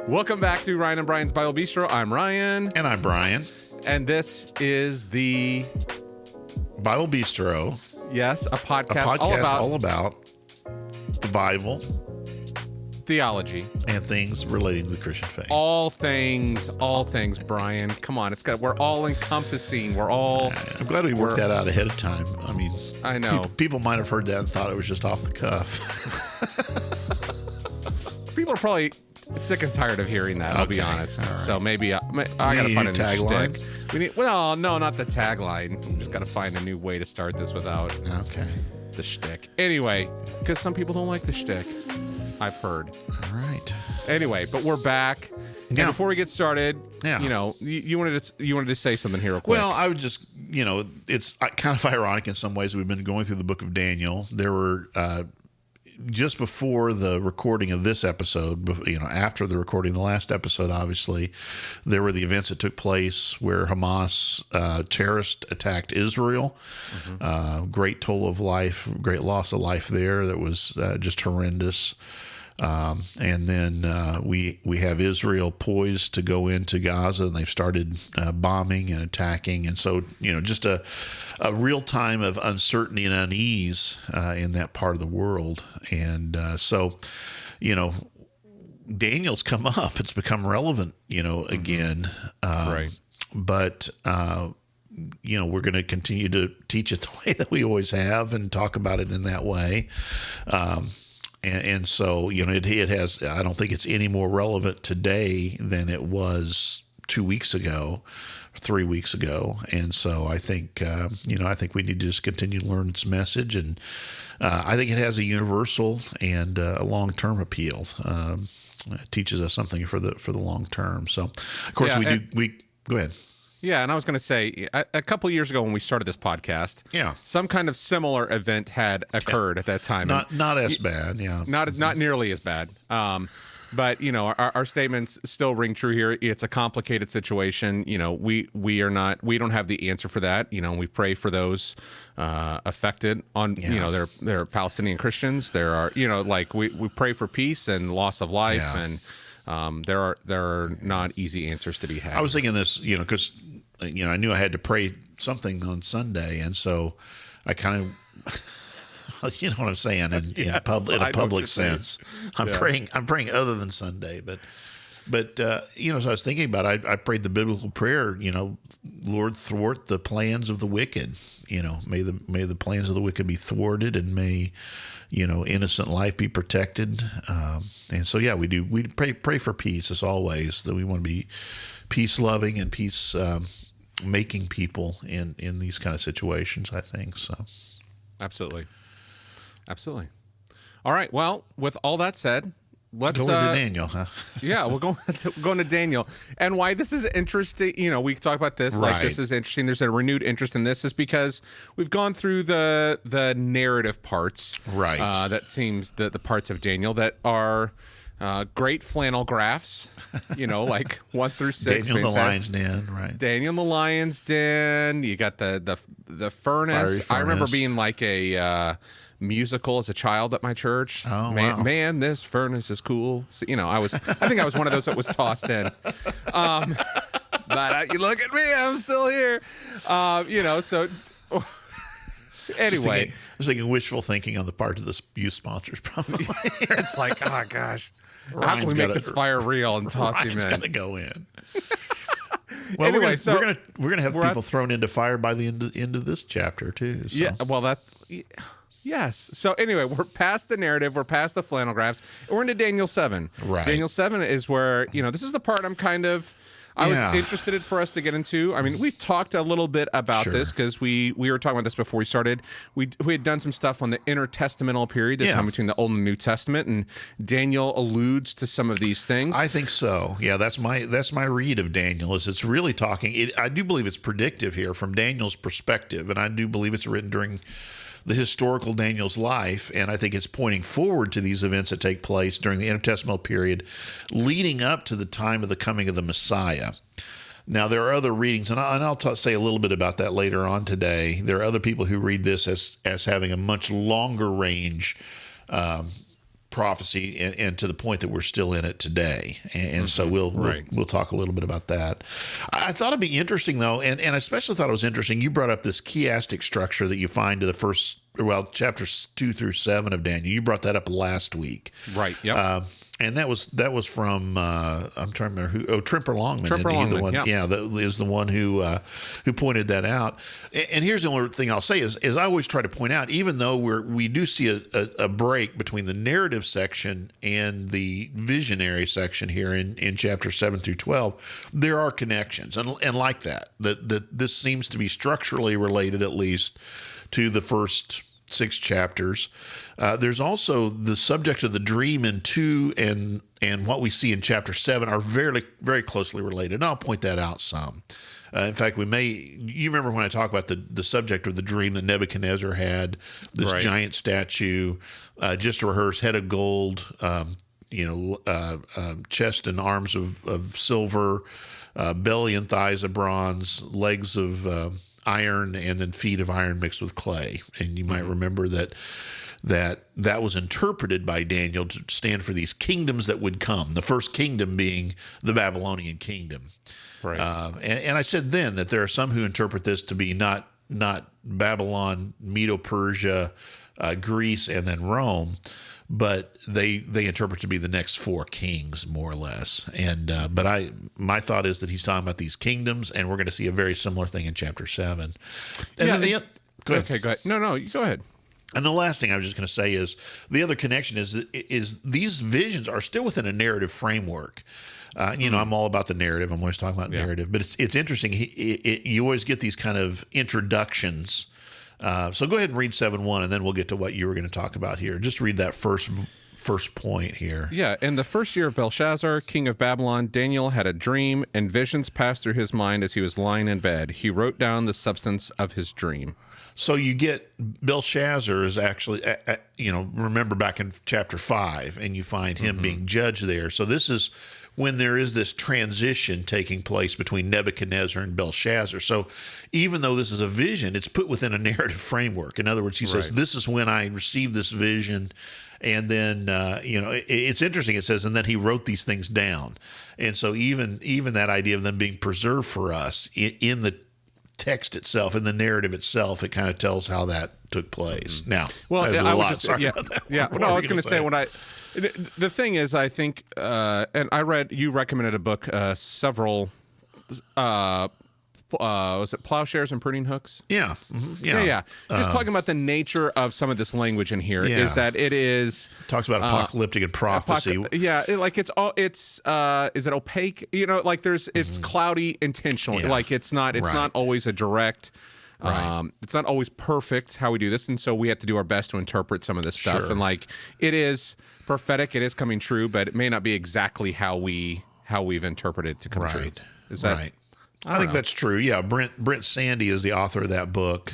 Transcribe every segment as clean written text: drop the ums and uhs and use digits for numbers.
Welcome back to Ryan and Brian's Bible Bistro. I'm Ryan. And I'm Brian. And this is the Bible Bistro. Yes, a podcast all about the Bible, theology, and things relating to the Christian faith. All things, Brian. Come on, we're all encompassing. I'm glad we worked that out ahead of time. I mean, I know. People might have heard that and thought it was just off the cuff. People are probably sick and tired of hearing that, I'll be honest. Right. So maybe I gotta find a new tagline. No, not the tagline. Just gotta find a new way to start this without the shtick. Anyway, because some people don't like the shtick, I've heard. All right. Anyway, but we're back. Yeah. And before we get started, you wanted to say something here real quick. Well, I would just, it's kind of ironic in some ways. We've been going through the book of Daniel. There were just before the recording of this episode, after the recording of the last episode, obviously, there were the events that took place where Hamas terrorist attacked Israel. Mm-hmm. Great toll of life, great loss of life there. That was just horrendous. And then we have Israel poised to go into Gaza, and they've started bombing and attacking. And so, just a real time of uncertainty and unease in that part of the world. And so, Daniel's come up. It's become relevant, again. Right. But, we're going to continue to teach it the way that we always have and talk about it in that way. And so, it has, I don't think it's any more relevant today than it was 2 weeks ago, 3 weeks ago. And so I think, I think we need to just continue to learn its message. And I think it has a universal and a long-term appeal. It teaches us something for the long term. So, of course, we go ahead. Yeah, and I was going to say, a couple of years ago when we started this podcast, some kind of similar event had occurred at that time. Not as bad, yeah. Not nearly as bad. But, our statements still ring true here. It's a complicated situation. We don't have the answer for that. We pray for those affected on, they're Palestinian Christians. There are, we pray for peace and loss of life. Yeah. And there are not easy answers to be had. I was thinking this, because I knew I had to pray something on Sunday, and so I kind of, you know what I'm saying, in a public sense. I'm praying other than Sunday, but so I was thinking about it, I prayed the biblical prayer, Lord, thwart the plans of the wicked. May the plans of the wicked be thwarted, and may innocent life be protected. And so we pray for peace as always, that we want to be peace loving and peace making people in these kind of situations, I think so. Absolutely. All right, well, with all that said, let's go into Daniel, huh? Yeah, we're going to Daniel. And why this is interesting, we can talk about this. Right. Like, this is interesting. There's a renewed interest in this, is because we've gone through the narrative parts. Right. That seems the parts of Daniel that are great flannel graphs, like 1 through 6. Daniel in the lion's den, right? Daniel in the lion's den. You got the furnace. I remember being like a musical as a child at my church. Oh, wow. Man, this furnace is cool. So, I think I was one of those that was tossed in. But you look at me, I'm still here. So anyway. I was thinking wishful thinking on the part of the youth sponsors, probably. It's like, oh gosh, how can we make this fire real and toss him in? Ryan's got to go in. Well, anyway, we're gonna have people thrown into fire by the end of this chapter too. So. Yeah, well, yes. So anyway, we're past the narrative, we're past the flannel graphs, and we're into Daniel 7. Right. Daniel 7 is where, this is the part I was interested for us to get into. I mean, we've talked a little bit about this because we were talking about this before we started. We had done some stuff on the intertestamental period, the time between the Old and New Testament, and Daniel alludes to some of these things. I think so. Yeah, that's my read of Daniel. Is it's really talking. I do believe it's predictive here from Daniel's perspective, and I do believe it's written during the historical Daniel's life, and I think it's pointing forward to these events that take place during the intertestamental period leading up to the time of the coming of the Messiah. Now, there are other readings, and I'll say a little bit about that later on today. There are other people who read this as having a much longer range prophecy, and to the point that we're still in it today. And so we'll talk a little bit about that. I thought it'd be interesting though, and I especially thought it was interesting. You brought up this chiastic structure that you find to the first, chapters 2 through 7 of Daniel. You brought that up last week, right? Yep. And that was from I'm trying to remember who. Oh, Trimper Longman. Trimper Longman, the one, yeah. That is the one who pointed that out. And here's the only thing I'll say is I always try to point out, even though we do see a break between the narrative section and the visionary section here in chapter 7 through 12, there are connections, and like that this seems to be structurally related, at least, to the first 6 chapters. There's also the subject of the dream in 2 and what we see in chapter 7 are very, very closely related. And I'll point that out some. In fact, you remember when I talk about the subject of the dream that Nebuchadnezzar had, this giant statue, just to rehearse, head of gold, chest and arms of silver, belly and thighs of bronze, legs of iron, and then feet of iron mixed with clay. And you might remember that was interpreted by Daniel to stand for these kingdoms that would come. The first kingdom being the Babylonian kingdom. Right. And I said then that there are some who interpret this to be not Babylon, Medo-Persia, Greece, and then Rome, but they interpret to be the next 4 kings, more or less. And but my thought is that he's talking about these kingdoms, and we're going to see a very similar thing in chapter 7. And then go ahead. Okay, go ahead. No, you go ahead. And the last thing I was just going to say is the other connection is these visions are still within a narrative framework. I'm all about the narrative. I'm always talking about narrative, but it's interesting. You always get these kind of introductions. So go ahead and read 7:1, and then we'll get to what you were going to talk about here. Just read that first point here. Yeah, in the first year of Belshazzar, king of Babylon, Daniel had a dream, and visions passed through his mind as he was lying in bed. He wrote down the substance of his dream. So you get Belshazzar is actually, remember back in chapter 5, and you find him being judged there. So this is when there is this transition taking place between Nebuchadnezzar and Belshazzar. So even though this is a vision, it's put within a narrative framework. In other words, he says, this is when I received this vision. And then, it's interesting. It says, and then he wrote these things down. And so even that idea of them being preserved for us in the text itself, in the narrative itself, it kind of tells how that took place. Now, well, I was going to say the thing is, I think, and you recommended a book, several, was it Plowshares and Pruning Hooks? Yeah. Yeah. Just talking about the nature of some of this language in here is that it is talks about apocalyptic and prophecy. Is it opaque? It's cloudy intentionally. Yeah. Like it's not always a direct. It's not always perfect how we do this, and so we have to do our best to interpret some of this stuff. Sure. And it is prophetic, it is coming true, but it may not be exactly how we've interpreted it to come true. Is that right? I think that's true. Yeah, Brent Sandy is the author of that book.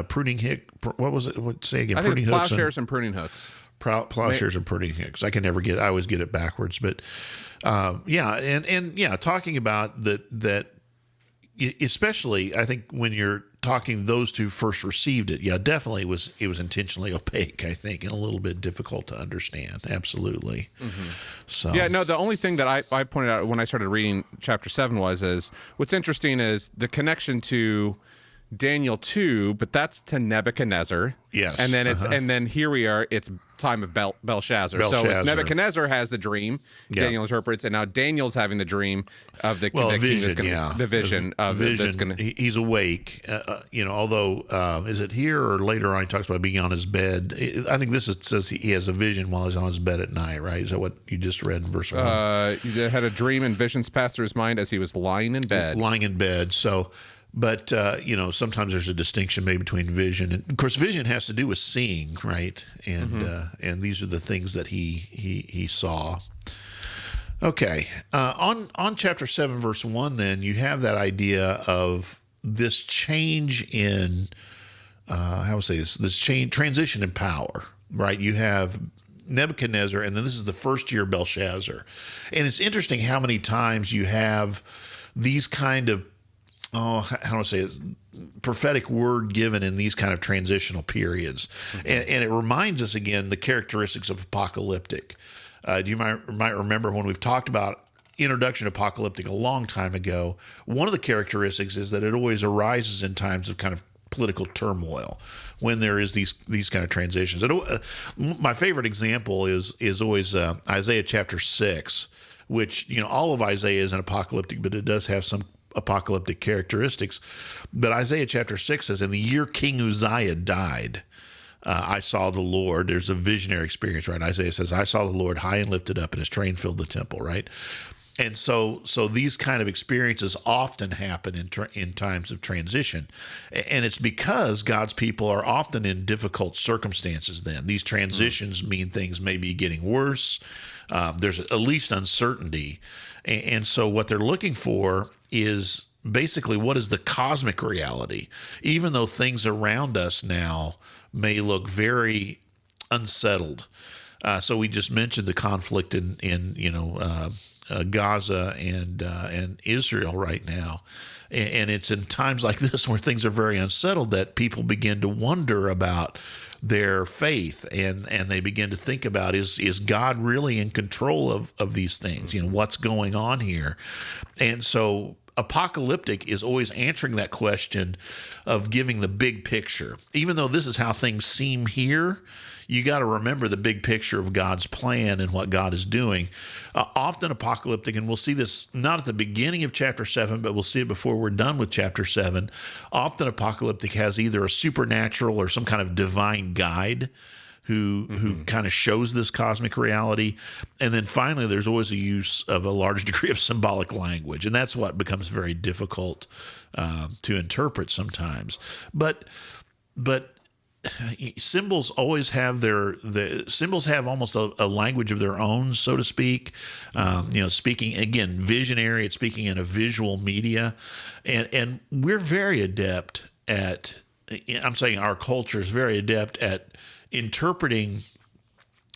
Pruning Hick. What was it? Say again. I think it's Plowshares and Pruning Hooks. Plowshares and Pruning Hooks. I always get it backwards. But talking about that. Especially, I think when you're talking those two first received it, definitely it was intentionally opaque, I think, and a little bit difficult to understand. Absolutely. So the only thing that I pointed out when I started reading chapter 7 is what's interesting is the connection to Daniel 2, but that's to Nebuchadnezzar. Yes. And then and then here we are, it's time of Belshazzar. So it's Nebuchadnezzar has the dream, Daniel interprets, and now Daniel's having the dream of the vision, the vision of vision. That's gonna, he's awake. Although is it here or later on he talks about being on his bed? I think says he has a vision while he's on his bed at night, right? Is that what you just read in verse 1? He had a dream and visions passed through his mind as he was lying in bed. So. But, sometimes there's a distinction made between vision. And, of course, vision has to do with seeing, right? And these are the things that he saw. Okay. On chapter 7, verse 1, then, you have that idea of this change in, this transition in power, right? You have Nebuchadnezzar, and then this is the first year of Belshazzar. And it's interesting how many times you have these kind of how do I say it? Prophetic word given in these kind of transitional periods. And it reminds us again the characteristics of apocalyptic. You might remember when we've talked about introduction to apocalyptic a long time ago, one of the characteristics is that it always arises in times of kind of political turmoil when there is these kind of transitions. My favorite example is always Isaiah chapter 6, which, all of Isaiah is an apocalyptic, but it does have some apocalyptic characteristics. But Isaiah chapter 6 says, in the year King Uzziah died, I saw the Lord. There's a visionary experience, right? Isaiah says, I saw the Lord high and lifted up, and his train filled the temple, right? And so these kind of experiences often happen in times of transition. And it's because God's people are often in difficult circumstances then. These transitions mean things may be getting worse. There's at least uncertainty. And so what they're looking for is basically what is the cosmic reality, even though things around us now may look very unsettled. So we just mentioned the conflict in Gaza and Israel right now. And it's in times like this where things are very unsettled that people begin to wonder about their faith, and they begin to think about, is God really in control of these things? What's going on here? And so apocalyptic is always answering that question of giving the big picture. Even though this is how things seem here, you got to remember the big picture of God's plan and what God is doing. Often apocalyptic, and we'll see this not at the beginning of chapter 7, but we'll see it before we're done with chapter 7. Often apocalyptic has either a supernatural or some kind of divine guide who kind of shows this cosmic reality. And then finally, there's always a use of a large degree of symbolic language. And that's what becomes very difficult to interpret sometimes. But symbols always have the symbols have almost a language of their own, so to speak. Speaking again, visionary. It's speaking in a visual media, and we're very adept at. I'm saying our culture is very adept at interpreting.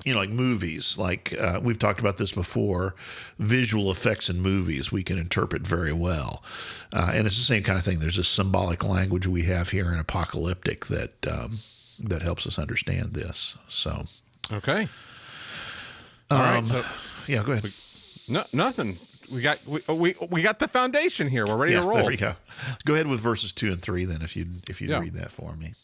Like movies, like we've talked about this before, visual effects in movies we can interpret very well. And it's the same kind of thing. There's a symbolic language we have here in apocalyptic that helps us understand this. So, okay. All right. So, yeah, go ahead. No, nothing. We got the foundation here. We're ready to roll. There we go. Go ahead with verses 2 and 3 then, if you'd read that for me.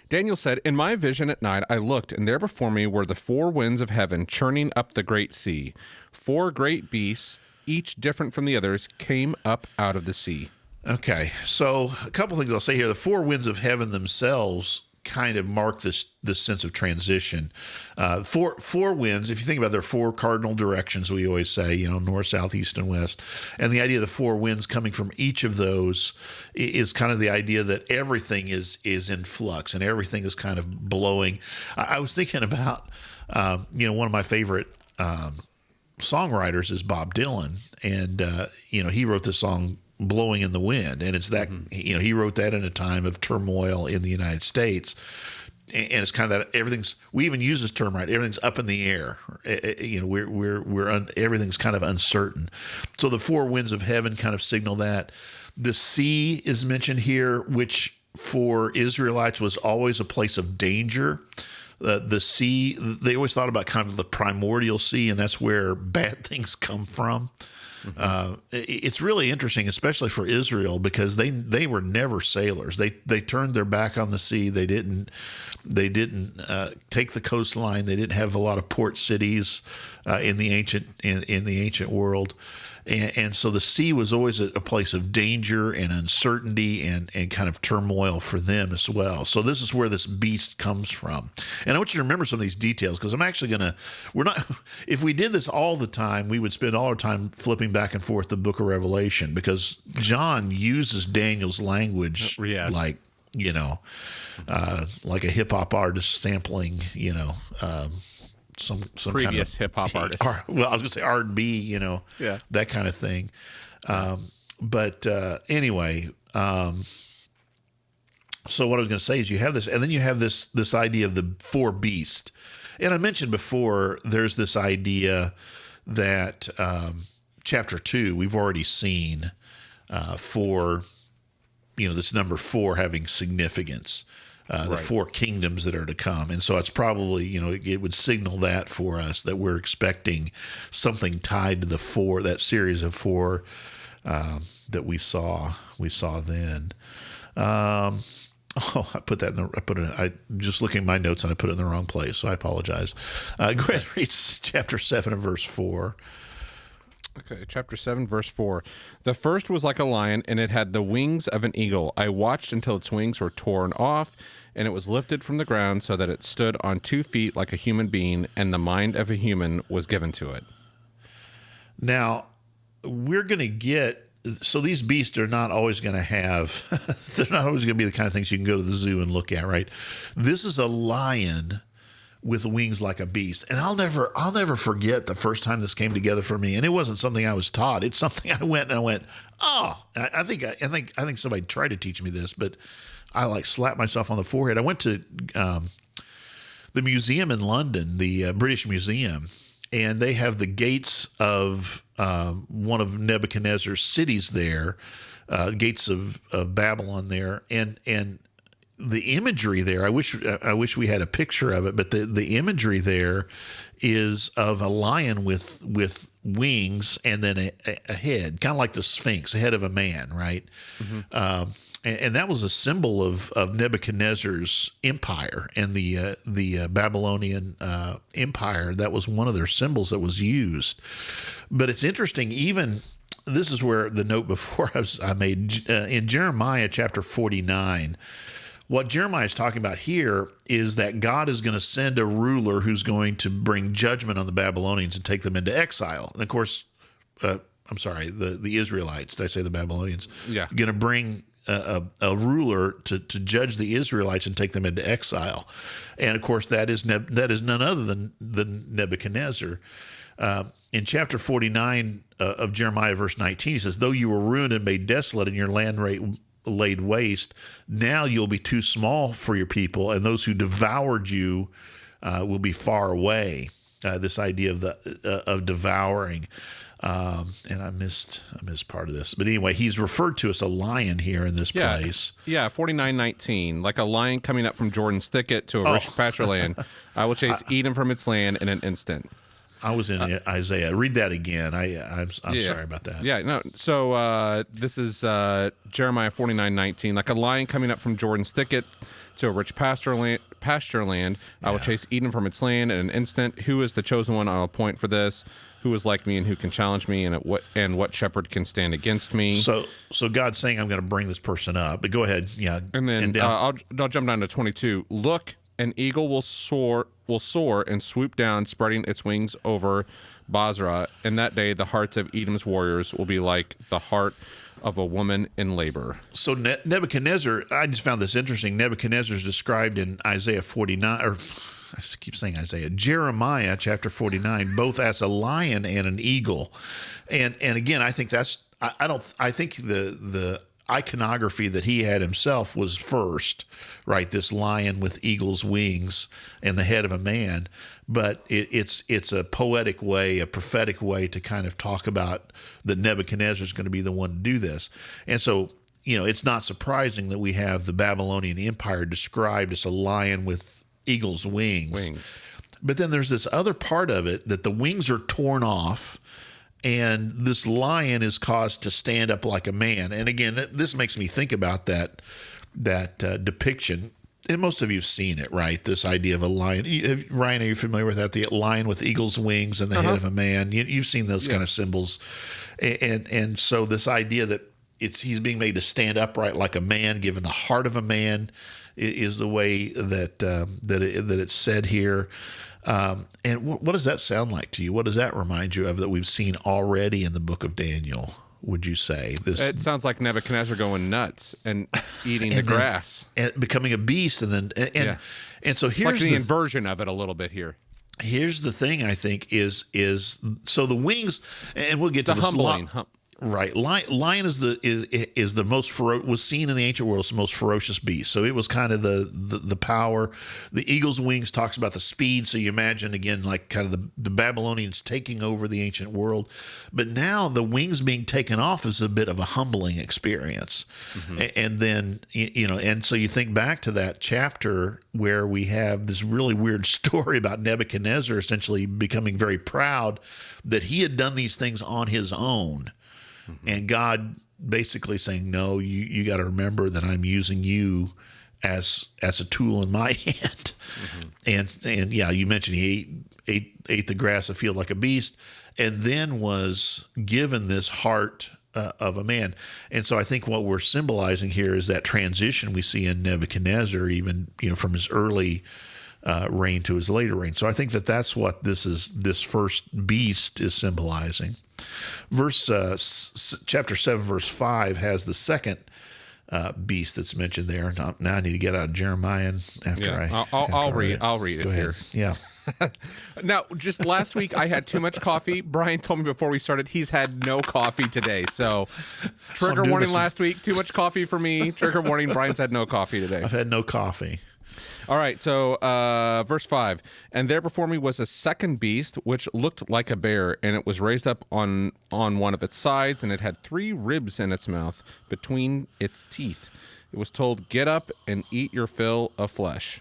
Daniel said, in my vision at night, I looked, and there before me were the 4 winds of heaven churning up the great sea. 4 great beasts, each different from the others, came up out of the sea. Okay, so a couple things I'll say here. The 4 winds of heaven themselves kind of mark this sense of transition. Four winds, if you think about it, there are 4 cardinal directions, we always say, north, south, east, and west. And the idea of the 4 winds coming from each of those is kind of the idea that everything is in flux and everything is kind of blowing. I was thinking about, one of my favorite songwriters is Bob Dylan. And, he wrote this song, Blowing in the Wind, and it's that he wrote that in a time of turmoil in the United States, and it's kind of that we even use this term, right? Everything's up in the air. Everything's kind of uncertain. So the 4 winds of heaven kind of signal that. The sea is mentioned here, which for Israelites was always a place of danger. The sea, they always thought about kind of the primordial sea, and that's where bad things come from. It's really interesting, especially for Israel, because they were never sailors. They turned their back on the sea. They didn't take the coastline. They didn't have a lot of port cities in the ancient world. And so the sea was always a place of danger and uncertainty and kind of turmoil for them as well. So this is where this beast comes from. And I want you to remember some of these details, because I'm actually if we did this all the time, we would spend all our time flipping back and forth the book of Revelation, because John uses Daniel's language like a hip hop artist sampling, some previous hip hop artist. Well, I was going to say R&B, that kind of thing. But anyway, so what I was going to say is you have this, and then you have this idea of the 4 beasts. And I mentioned before, there's this idea that chapter 2 we've already seen for this number 4 having significance, the 4 kingdoms that are to come. And so it's probably, it would signal that for us, that we're expecting something tied to the 4, that series of 4 that we saw then. I just looking at my notes and I put it in the wrong place, so I apologize. Go ahead and read chapter 7 and verse 4. Okay, chapter 7, verse 4. The first was like a lion, and it had the wings of an eagle. I watched until its wings were torn off, and it was lifted from the ground so that it stood on 2 feet like a human being, and the mind of a human was given to it. Now, we're going to get... So these beasts are not always going to have... they're not always going to be the kind of things you can go to the zoo and look at, right? This is a lion with wings like a beast. And I'll never forget the first time this came together for me. And it wasn't something I was taught. It's something I went, oh, I think somebody tried to teach me this, but I slapped myself on the forehead. I went to the museum in London, the British Museum, and they have the gates of one of Nebuchadnezzar's cities there, gates of Babylon there. And the imagery there, I wish we had a picture of it, but the imagery there is of a lion with wings and then a head, kind of like the Sphinx, a head of a man, right? Mm-hmm. And that was a symbol of Nebuchadnezzar's empire and the Babylonian empire. That was one of their symbols that was used. But it's interesting, even this is where the note before I made in Jeremiah chapter 49. What Jeremiah is talking about here is that God is going to send a ruler who's going to bring judgment on the Babylonians and take them into exile. And of course, I'm sorry, the Israelites. Did I say the Babylonians? Yeah. Going to bring a ruler to judge the Israelites and take them into exile. And of course, that is none other than Nebuchadnezzar. In chapter 49 of Jeremiah, verse 19, he says, "Though you were ruined and made desolate and your land laid waste, now you'll be too small for your people, and those who devoured you will be far away." This idea of devouring, and I missed part of this, but anyway, he's referred to as a lion here in this place. Yeah, 49:19, like a lion coming up from Jordan's thicket to a rich pasture land. I will chase Edom from its land in an instant. I was in Isaiah. Read that again. I'm sorry about that. Yeah, no. So this is Jeremiah 49:19. Like a lion coming up from Jordan's thicket to a rich pasture land. I will chase Edom from its land in an instant. Who is the chosen one I will appoint for this? Who is like me and who can challenge me? And what shepherd can stand against me? So God's saying, I'm going to bring this person up. But go ahead. Yeah. And then I'll jump down to 22. Look, an eagle will soar and swoop down, spreading its wings over Basra. And that day, the hearts of Edom's warriors will be like the heart of a woman in labor. So Nebuchadnezzar, I just found this interesting. Nebuchadnezzar is described in Isaiah 49, or I keep saying Isaiah, Jeremiah chapter 49, both as a lion and an eagle. And again, I think I think the iconography that he had himself was first, right? This lion with eagle's wings and the head of a man. But it's a poetic way, a prophetic way to kind of talk about that Nebuchadnezzar is going to be the one to do this. And so, it's not surprising that we have the Babylonian Empire described as a lion with eagle's wings. But then there's this other part of it that the wings are torn off, and this lion is caused to stand up like a man. And again, this makes me think about that depiction. And most of you have seen it, right? This idea of a lion. Ryan, are you familiar with that? The lion with eagle's wings and the head of a man. You've seen those kind of symbols. And so this idea that he's being made to stand upright like a man, given the heart of a man, is the way that it's said here. And what does that sound like to you? What does that remind you of that we've seen already in the book of Daniel, would you say? It sounds like Nebuchadnezzar going nuts and eating the grass. And becoming a beast. And so here's like the inversion of it a little bit here. Here's the thing, I think, is so the wings, and we'll get to the humbling. Right, lion is the most was seen in the ancient world as the most ferocious beast. So it was kind of the power. The eagle's wings talks about the speed. So you imagine again like kind of the Babylonians taking over the ancient world, but now the wings being taken off is a bit of a humbling experience. And then and so you think back to that chapter where we have this really weird story about Nebuchadnezzar essentially becoming very proud that he had done these things on his own. And God basically saying, no, you got to remember that I'm using you as a tool in my hand. And yeah, you mentioned he ate the grass of the field like a beast, and then was given this heart of a man. And so I think what we're symbolizing here is that transition we see in Nebuchadnezzar, even from his early reign to his later reign. So I think that's what this first beast is symbolizing. Chapter 7, verse 5 has the second beast that's mentioned there. Now I need to get out of Jeremiah I'll read it here. Yeah. Now, just last week I had too much coffee. Brian told me before we started he's had no coffee today. So trigger warning last week, too much coffee for me. Trigger warning, Brian's had no coffee today. I've had no coffee. All right, so verse 5. And there before me was a second beast, which looked like a bear, and it was raised up on one of its sides, and it had 3 ribs in its mouth between its teeth. It was told, get up and eat your fill of flesh.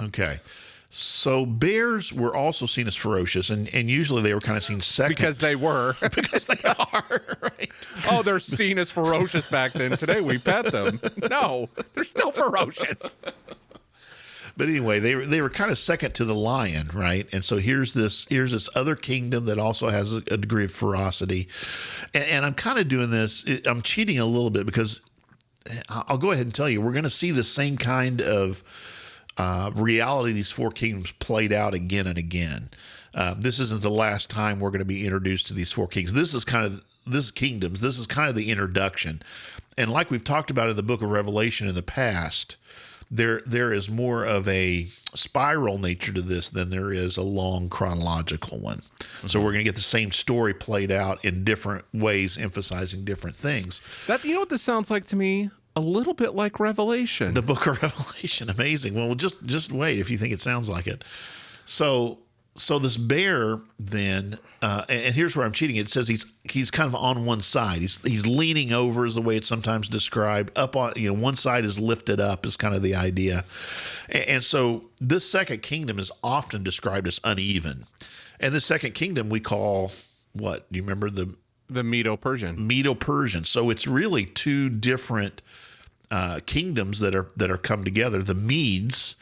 Okay. So bears were also seen as ferocious, and usually they were kind of seen second. Because they were. Because they are, right? Oh, they're seen as ferocious back then. Today we pet them. No, they're still ferocious. But anyway, they were kind of second to the lion, right? And so here's this other kingdom that also has a degree of ferocity. And I'm kind of doing this. I'm cheating a little bit because I'll go ahead and tell you, we're going to see the same kind of reality of these 4 kingdoms played out again and again. This isn't the last time we're going to be introduced to these 4 kings. This is kind of the introduction. And like we've talked about in the book of Revelation in the past, there is more of a spiral nature to this than there is a long chronological one. So we're going to get the same story played out in different ways, emphasizing different things. You know what this sounds like to me? A little bit like Revelation. The book of Revelation. Amazing. Well, just wait if you think it sounds like it. So this bear then, and here's where I'm cheating. It says he's kind of on one side. He's leaning over is the way it's sometimes described. Up on, one side is lifted up is kind of the idea. And so this second kingdom is often described as uneven. And the second kingdom we call what? Do you remember the Medo-Persian? Medo-Persian. So it's really 2 different kingdoms that are come together. The Medes.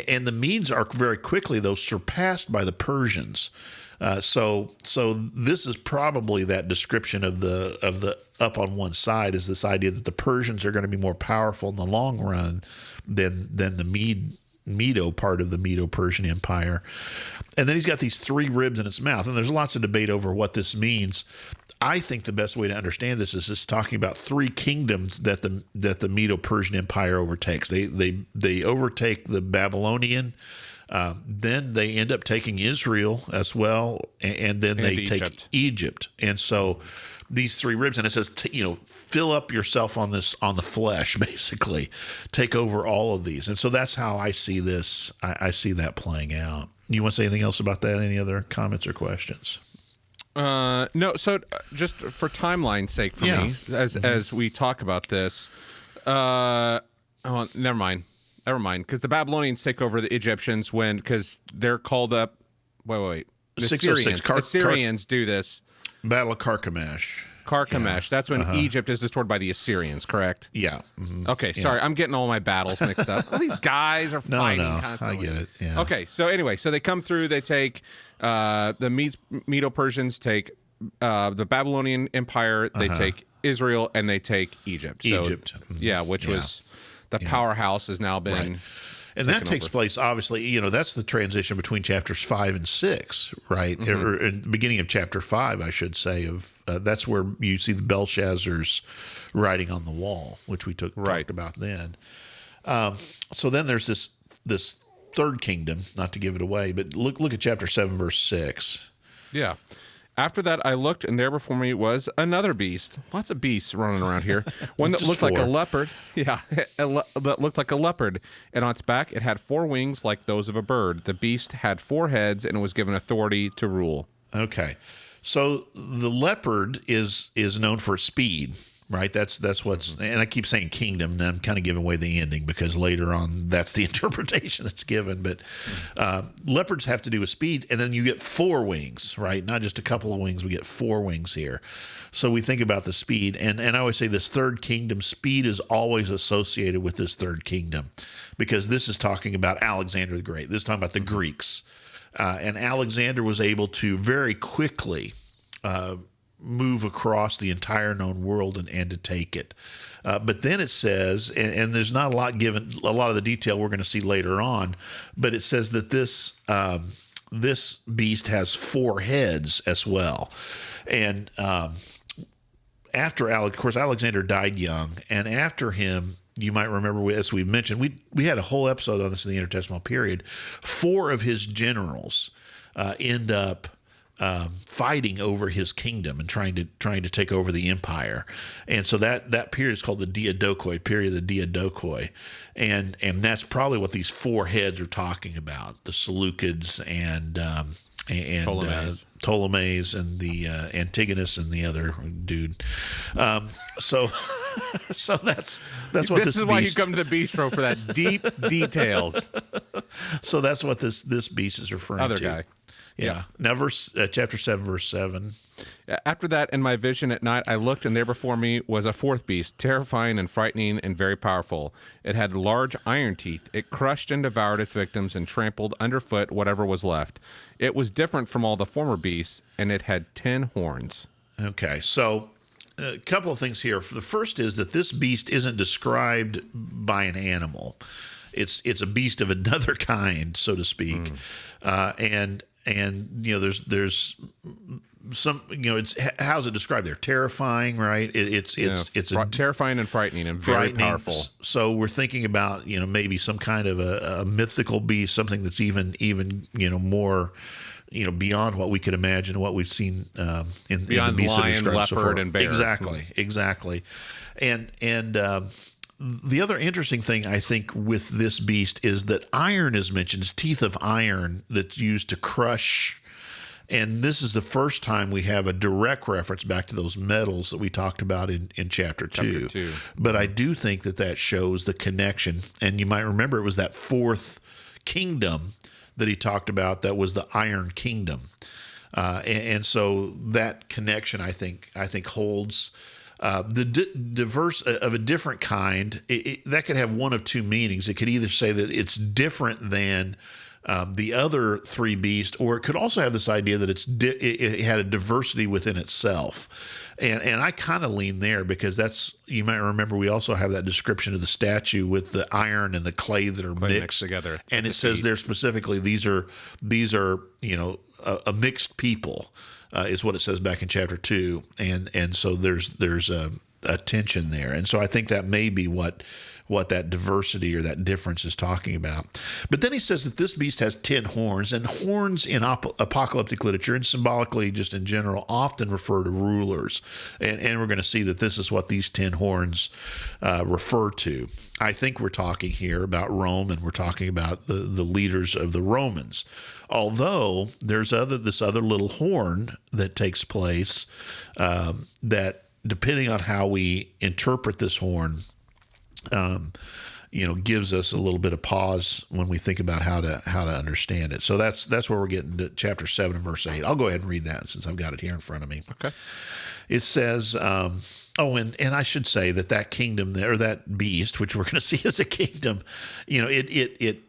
And the Medes are very quickly, though, surpassed by the Persians. So this is probably that description of the up on one side is this idea that the Persians are going to be more powerful in the long run than the Medo part of the Medo-Persian Empire. And then he's got these 3 ribs in its mouth, and there's lots of debate over what this means. I think the best way to understand this is just talking about 3 kingdoms that the Medo-Persian Empire overtakes. They overtake the Babylonian, then they end up taking Israel as well, and then they take Egypt. And so these 3 ribs, and it says, fill up yourself on the flesh, basically, take over all of these. And so that's how I see this. I see that playing out. You want to say anything else about that? Any other comments or questions? No. So just for timeline's sake for me, as we talk about this, never mind. Because the Babylonians take over the Egyptians because they're called up. Wait. The 606. Assyrians do this. Battle of Carchemish. Yeah. That's when Egypt is destroyed by the Assyrians, correct? Yeah. Mm-hmm. Okay, sorry. I'm getting all my battles mixed up. All these guys are fighting constantly. I get it. Yeah. Okay, so anyway, they come through, they take the Medo-Persians take the Babylonian Empire, they take Israel, and they take Egypt. Egypt. Yeah, which was the powerhouse has now been... Right. And that takes place, obviously, that's the transition between chapters 5 and 6, right? Or in the beginning of chapter 5, I should say. That's where you see the Belshazzar's writing on the wall, which we talked about then. So then there's this third kingdom, not to give it away, but look at chapter 7, verse 6. Yeah. After that, I looked, and there before me was another beast. Lots of beasts running around here. One that looked like a leopard. Yeah, that looked like a leopard. And on its back, it had 4 wings like those of a bird. The beast had 4 heads and was given authority to rule. Okay. So the leopard is known for speed, right? That's what's, and I keep saying kingdom, and I'm kind of giving away the ending because later on that's the interpretation that's given. But leopards have to do with speed, and then you get 4 wings, right? Not just a couple of wings, we get 4 wings here. So we think about the speed, and I always say this third kingdom, speed is always associated with this third kingdom, because this is talking about Alexander the Great. This is talking about the Greeks. And Alexander was able to very quickly move across the entire known world and to take it. But then it says, and there's not a lot given, a lot of the detail we're going to see later on, but it says that this beast has 4 heads as well. And of course, Alexander died young, and after him, you might remember, as we mentioned, we had a whole episode on this in the intertestamental period. 4 of his generals end up fighting over his kingdom and trying to take over the empire, and so that period is called the Diadochoi period, the Diadochoi, and that's probably what these 4 heads are talking about: the Seleucids and Ptolemies and the Antigonus and the other dude. So that's what this is why you come to the bistro, for that deep details. So that's what this beast is referring to. Other guy. Yeah. Now chapter 7, verse 7. After that, in my vision at night, I looked, and there before me was a 4th beast, terrifying and frightening and very powerful. It had large iron teeth. It crushed and devoured its victims and trampled underfoot whatever was left. It was different from all the former beasts, and it had 10 horns. Okay, so a couple of things here. The first is that this beast isn't described by an animal. It's a beast of another kind, so to speak. And there's some, it's, how's it described there? Terrifying, right? It's terrifying and frightening and very powerful. So we're thinking about, maybe some kind of a mythical beast, something that's even more, beyond what we could imagine, what we've seen in the beasts that are described leopard, so far. and bear. Exactly. And the other interesting thing, I think, with this beast is that iron is mentioned. It's teeth of iron that's used to crush. And this is the first time we have a direct reference back to those metals that we talked about in chapter 2. But I do think that shows the connection. And you might remember it was that 4th kingdom that he talked about that was the Iron Kingdom. And so that connection, I think holds. The diverse of a different kind, that could have one of 2 meanings. It could either say that it's different than the other 3 beasts, or it could also have this idea that it had a diversity within itself. And I kind of lean there, because you might remember, we also have that description of the statue with the iron and the clay that are mixed together, and it says there specifically these are a mixed people. Is what it says back in chapter 2, and so there's a tension there, and so I think that may be what that diversity or that difference is talking about. But then he says that this beast has 10 horns, and horns in apocalyptic literature and symbolically just in general often refer to rulers, and we're going to see that this is what these 10 horns refer to. I think we're talking here about Rome, and we're talking about the leaders of the Romans. Although there's this other little horn that takes place that, depending on how we interpret this horn, gives us a little bit of pause when we think about how to understand it. So that's where we're getting to chapter 7 and verse 8. I'll go ahead and read that since I've got it here in front of me. Okay. It says, and I should say that kingdom there, that beast, which we're going to see as a kingdom, it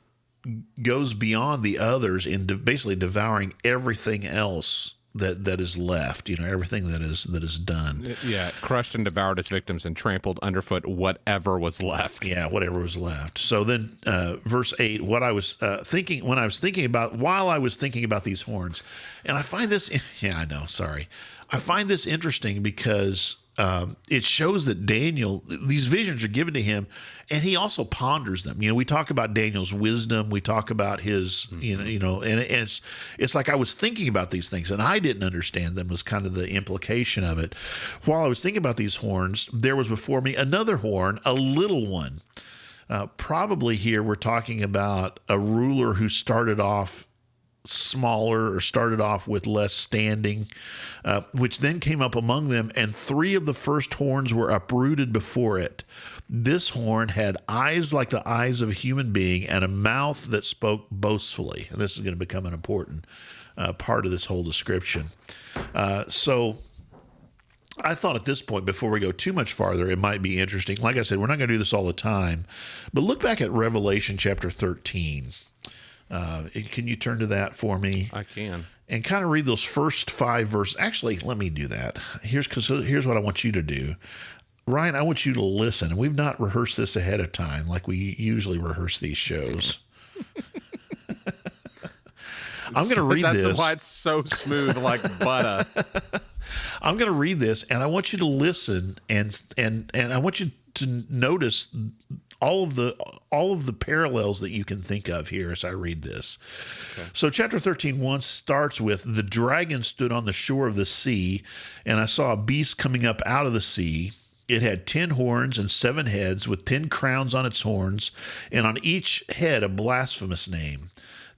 goes beyond the others in basically devouring everything else that is left, everything that is done. Yeah, crushed and devoured its victims and trampled underfoot whatever was left. Yeah, whatever was left. So then verse 8, what I was thinking while I was thinking about these horns, and I find this, I find this interesting because it shows that Daniel, these visions are given to him, and he also ponders them. We talk about Daniel's wisdom. We talk about his, and it's like I was thinking about these things, and I didn't understand them, was kind of the implication of it. While I was thinking about these horns, there was before me another horn, a little one. Probably here we're talking about a ruler who started off smaller or started off with less standing, which then came up among them, and 3 of the first horns were uprooted before it. This horn had eyes like the eyes of a human being and a mouth that spoke boastfully. And this is going to become an important part of this whole description. So I thought at this point, before we go too much farther, it might be interesting. Like I said, we're not going to do this all the time, but look back at Revelation chapter 13. Can you turn to that for me? I can. And kind of read those first 5 verses. Actually, let me do that. Here's what I want you to do. Ryan, I want you to listen. And we've not rehearsed this ahead of time like we usually rehearse these shows. I'm going to read this. That's why it's so smooth like butter. I'm going to read this, and I want you to listen, and I want you to notice all of the parallels that you can think of here as I read this. Okay. So chapter 13:1 starts with, the dragon stood on the shore of the sea, and I saw a beast coming up out of the sea. It had 10 horns and 7 heads, with 10 crowns on its horns, and on each head a blasphemous name.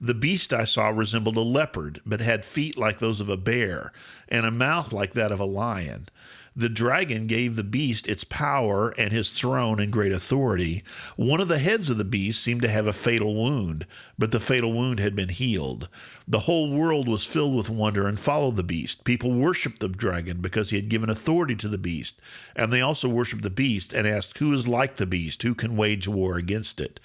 The beast I saw resembled a leopard, but had feet like those of a bear, and a mouth like that of a lion. The dragon gave the beast its power and his throne and great authority. One of the heads of the beast seemed to have a fatal wound, but the fatal wound had been healed. The whole world was filled with wonder and followed the beast. People worshipped the dragon because he had given authority to the beast. And they also worshipped the beast and asked, who is like the beast? Who can wage war against it?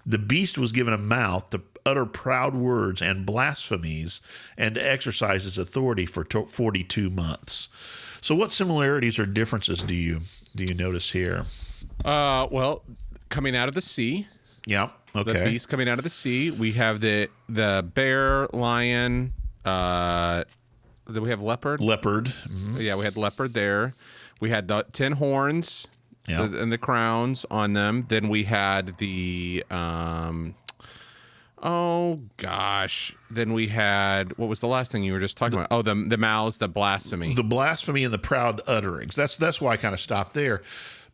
The beast was given a mouth to utter proud words and blasphemies, and to exercise its authority for 42 months. So what similarities or differences do you notice here? Well, coming out of the sea. Yeah. Okay. The beast coming out of the sea. We have the bear, lion. Do we have leopard? Leopard. Mm-hmm. Yeah, we had leopard there. We had the 10 horns and the crowns on them. Then we had the oh gosh. Then we had, what was the last thing you were just talking about? Oh, the mouths, the blasphemy. The blasphemy and the proud utterings. That's why I kind of stopped there,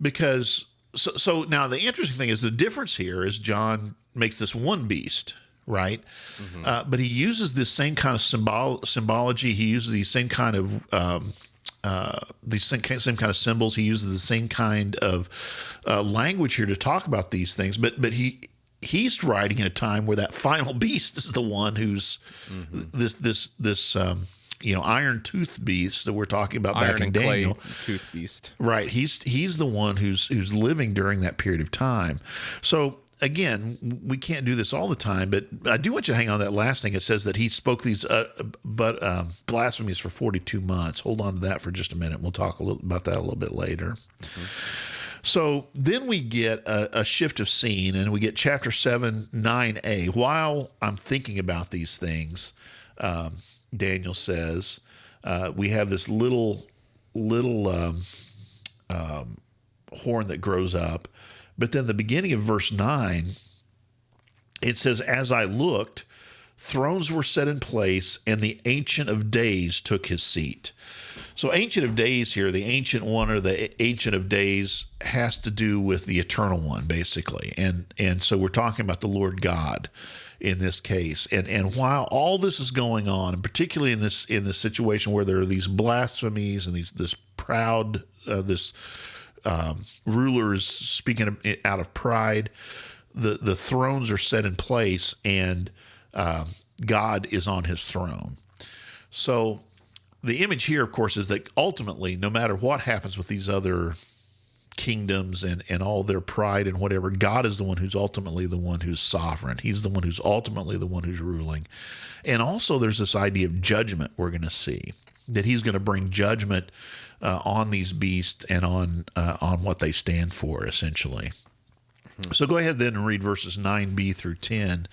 because so now the interesting thing is the difference here is John makes this one beast, right? Mm-hmm. But he uses this same kind of symbology. He uses these same kind of same kind of symbols. He uses the same kind of language here to talk about these things. But he's writing in a time where that final beast is the one who's this iron tooth beast that we're talking about iron back in and Daniel. Clay tooth beast. Right. He's the one who's living during that period of time. So again, we can't do this all the time, but I do want you to hang on to that last thing. It says that he spoke these blasphemies for 42 months. Hold on to that for just a minute. We'll talk about that a little bit later. Mm-hmm. So then we get a shift of scene, and we get chapter 7, 9a. While I'm thinking about these things, Daniel says, we have this little horn that grows up. But then the beginning of verse 9, it says, as I looked, thrones were set in place, and the Ancient of Days took his seat. So Ancient of Days here, the Ancient One or the Ancient of Days, has to do with the Eternal One, basically. And so we're talking about the Lord God in this case. And while all this is going on, and particularly in this situation where there are these blasphemies and this proud, ruler is speaking out of pride, the thrones are set in place, and God is on his throne. So the image here, of course, is that ultimately, no matter what happens with these other kingdoms and all their pride and whatever, God is the one who's ultimately the one who's sovereign. He's the one who's ultimately the one who's ruling. And also there's this idea of judgment we're going to see, that he's going to bring judgment on these beasts and on what they stand for, essentially. So go ahead then and read verses 9b through 10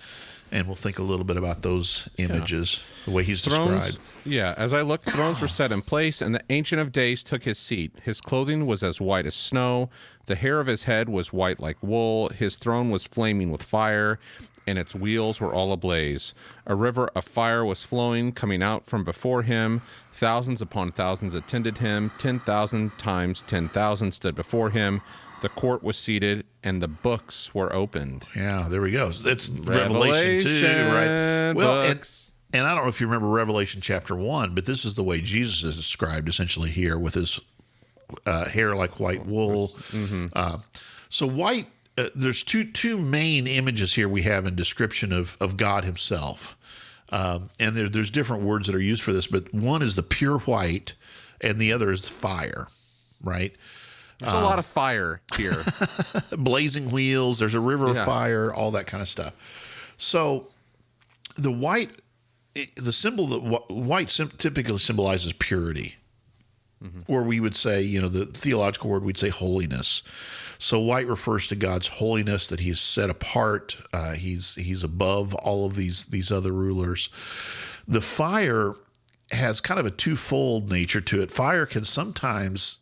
And we'll think a little bit about those images, the way he's described. Yeah, as I looked, thrones were set in place, and the Ancient of Days took his seat. His clothing was as white as snow. The hair of his head was white like wool. His throne was flaming with fire, and its wheels were all ablaze. A river of fire was flowing, coming out from before him. Thousands upon thousands attended him. 10,000 times 10,000 stood before him. The court was seated, and the books were opened. Yeah, there we go. It's Revelation 2, right? Well, and I don't know if you remember Revelation chapter 1, but this is the way Jesus is described essentially here, with his hair like white wool. Mm-hmm. So white, there's two main images here we have in description of God himself. And there's different words that are used for this, but one is the pure white, and the other is the fire, right? There's a lot of fire here. Blazing wheels, there's a river of fire, all that kind of stuff. So the white, the symbol that white typically symbolizes purity. Mm-hmm. Or we would say, the theological word, we'd say holiness. So white refers to God's holiness, that he's set apart. He's above all of these other rulers. The fire has kind of a twofold nature to it. Fire can sometimes,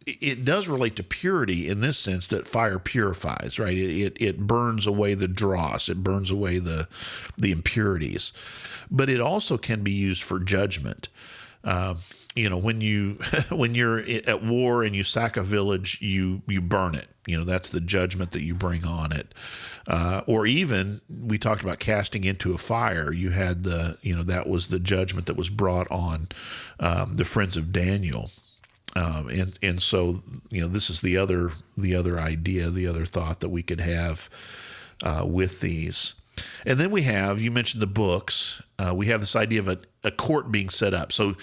it does relate to purity in this sense, that fire purifies, right? It burns away the dross. It burns away the impurities. But it also can be used for judgment. When you're at war and you sack a village, you burn it. That's the judgment that you bring on it. Or even, we talked about casting into a fire. You had that was the judgment that was brought on the friends of Daniel. And so, this is the other idea, the other thought that we could have with these. And then you mentioned the books. We have this idea of a court being set up. So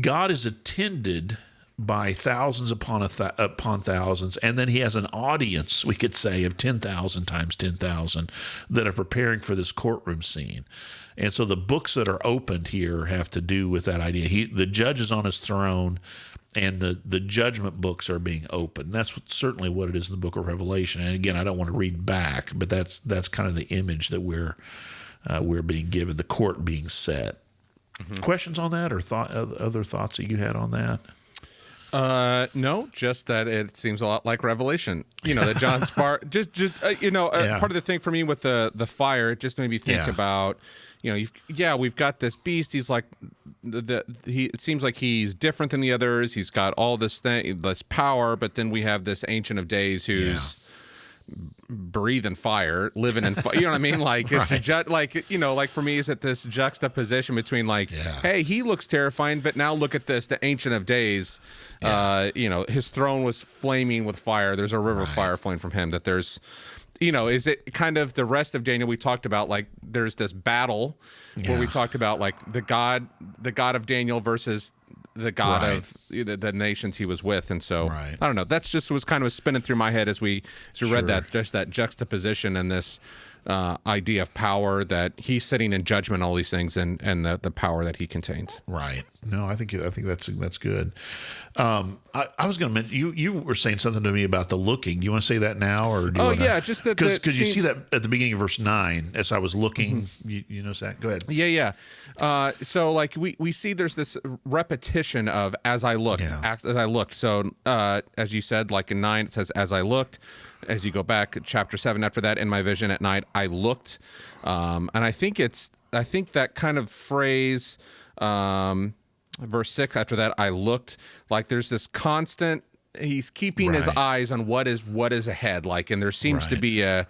God is attended by thousands upon thousands, and then he has an audience, we could say, of 10,000 times 10,000 that are preparing for this courtroom scene. And so the books that are opened here have to do with that idea. The judge is on his throne, and the judgment books are being opened. That's certainly what it is in the book of Revelation. And again, I don't want to read back, but that's kind of the image that we're being given, the court being set. Mm-hmm. Questions on that, or other thoughts that you had on that? No, just that it seems a lot like Revelation. That John Part of the thing for me with the fire, it just made me think about. We've got this beast. He's like, it seems like he's different than the others. He's got all this power, but then we have this Ancient of Days who's breathing fire, living in fire. You know what I mean? Like it's like for me, is it this juxtaposition between hey, he looks terrifying, but now look at this, the Ancient of Days. His throne was flaming with fire. There's a river of fire flowing from him. That there's. Is it kind of the rest of Daniel? We talked about there's this battle where we talked about the God of Daniel versus the God of the nations he was with, and so I don't know. That's just was kind of spinning through my head as we read that, just that juxtaposition and this idea of power, that he's sitting in judgment, all these things, and the power that he contains. Right. No, I think that's good. I was going to mention, you were saying something to me about the looking. You want to say that now, or do you just that, because you see that at the begining of verse 9, as I was looking. Mm-hmm. You notice that? Go ahead. Yeah. So we see there's this repetition of as I looked, as I looked. So as you said, in 9 it says as I looked. As you go back, chapter 7 after that, in my vision at night I looked, and I think that kind of phrase, verse 6 after that I looked, there's this constant, he's keeping his eyes on what is ahead, and there seems to be a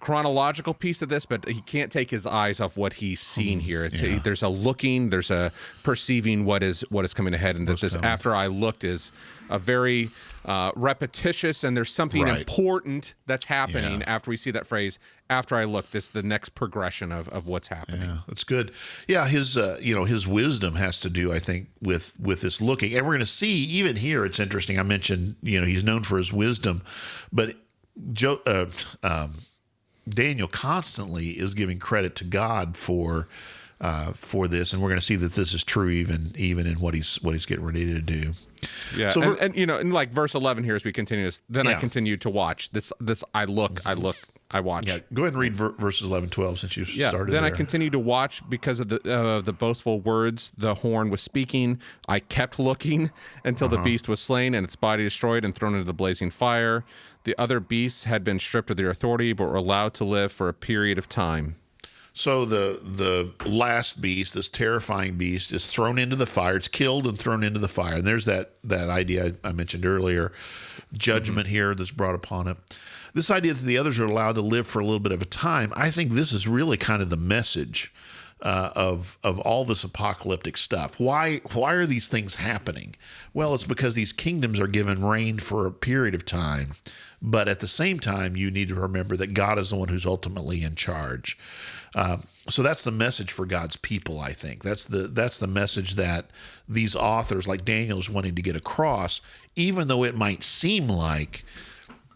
chronological piece of this, but he can't take his eyes off what he's seeing here. There's a looking, there's a perceiving what is coming ahead, and that this after I looked is a very repetitious, and there's something important that's happening after we see that phrase. After I looked, this the next progression of what's happening. Yeah, that's good. Yeah, his wisdom has to do, I think, with this looking, and we're going to see even here. It's interesting. I mentioned he's known for his wisdom, but Daniel constantly is giving credit to God for this, and we're going to see that this is true even in what he's getting ready to do. Yeah, so and verse 11 here, as we continue this, then I continue to watch this. I look, I watch. Yeah, go ahead and read verses 11, 12 since you started Then there. I continued to watch because of the boastful words the horn was speaking. I kept looking until the beast was slain and its body destroyed and thrown into the blazing fire. The other beasts had been stripped of their authority, but were allowed to live for a period of time. So the last beast, this terrifying beast, is thrown into the fire. It's killed and thrown into the fire. And there's that idea I mentioned earlier, judgment here that's brought upon it. This idea that the others are allowed to live for a little bit of a time, I think this is really kind of the message of all this apocalyptic stuff. Why are these things happening? Well, it's because these kingdoms are given reign for a period of time. But at the same time, you need to remember that God is the one who's ultimately in charge. So that's the message for God's people, I think. That's the message that these authors like Daniel is wanting to get across, even though it might seem like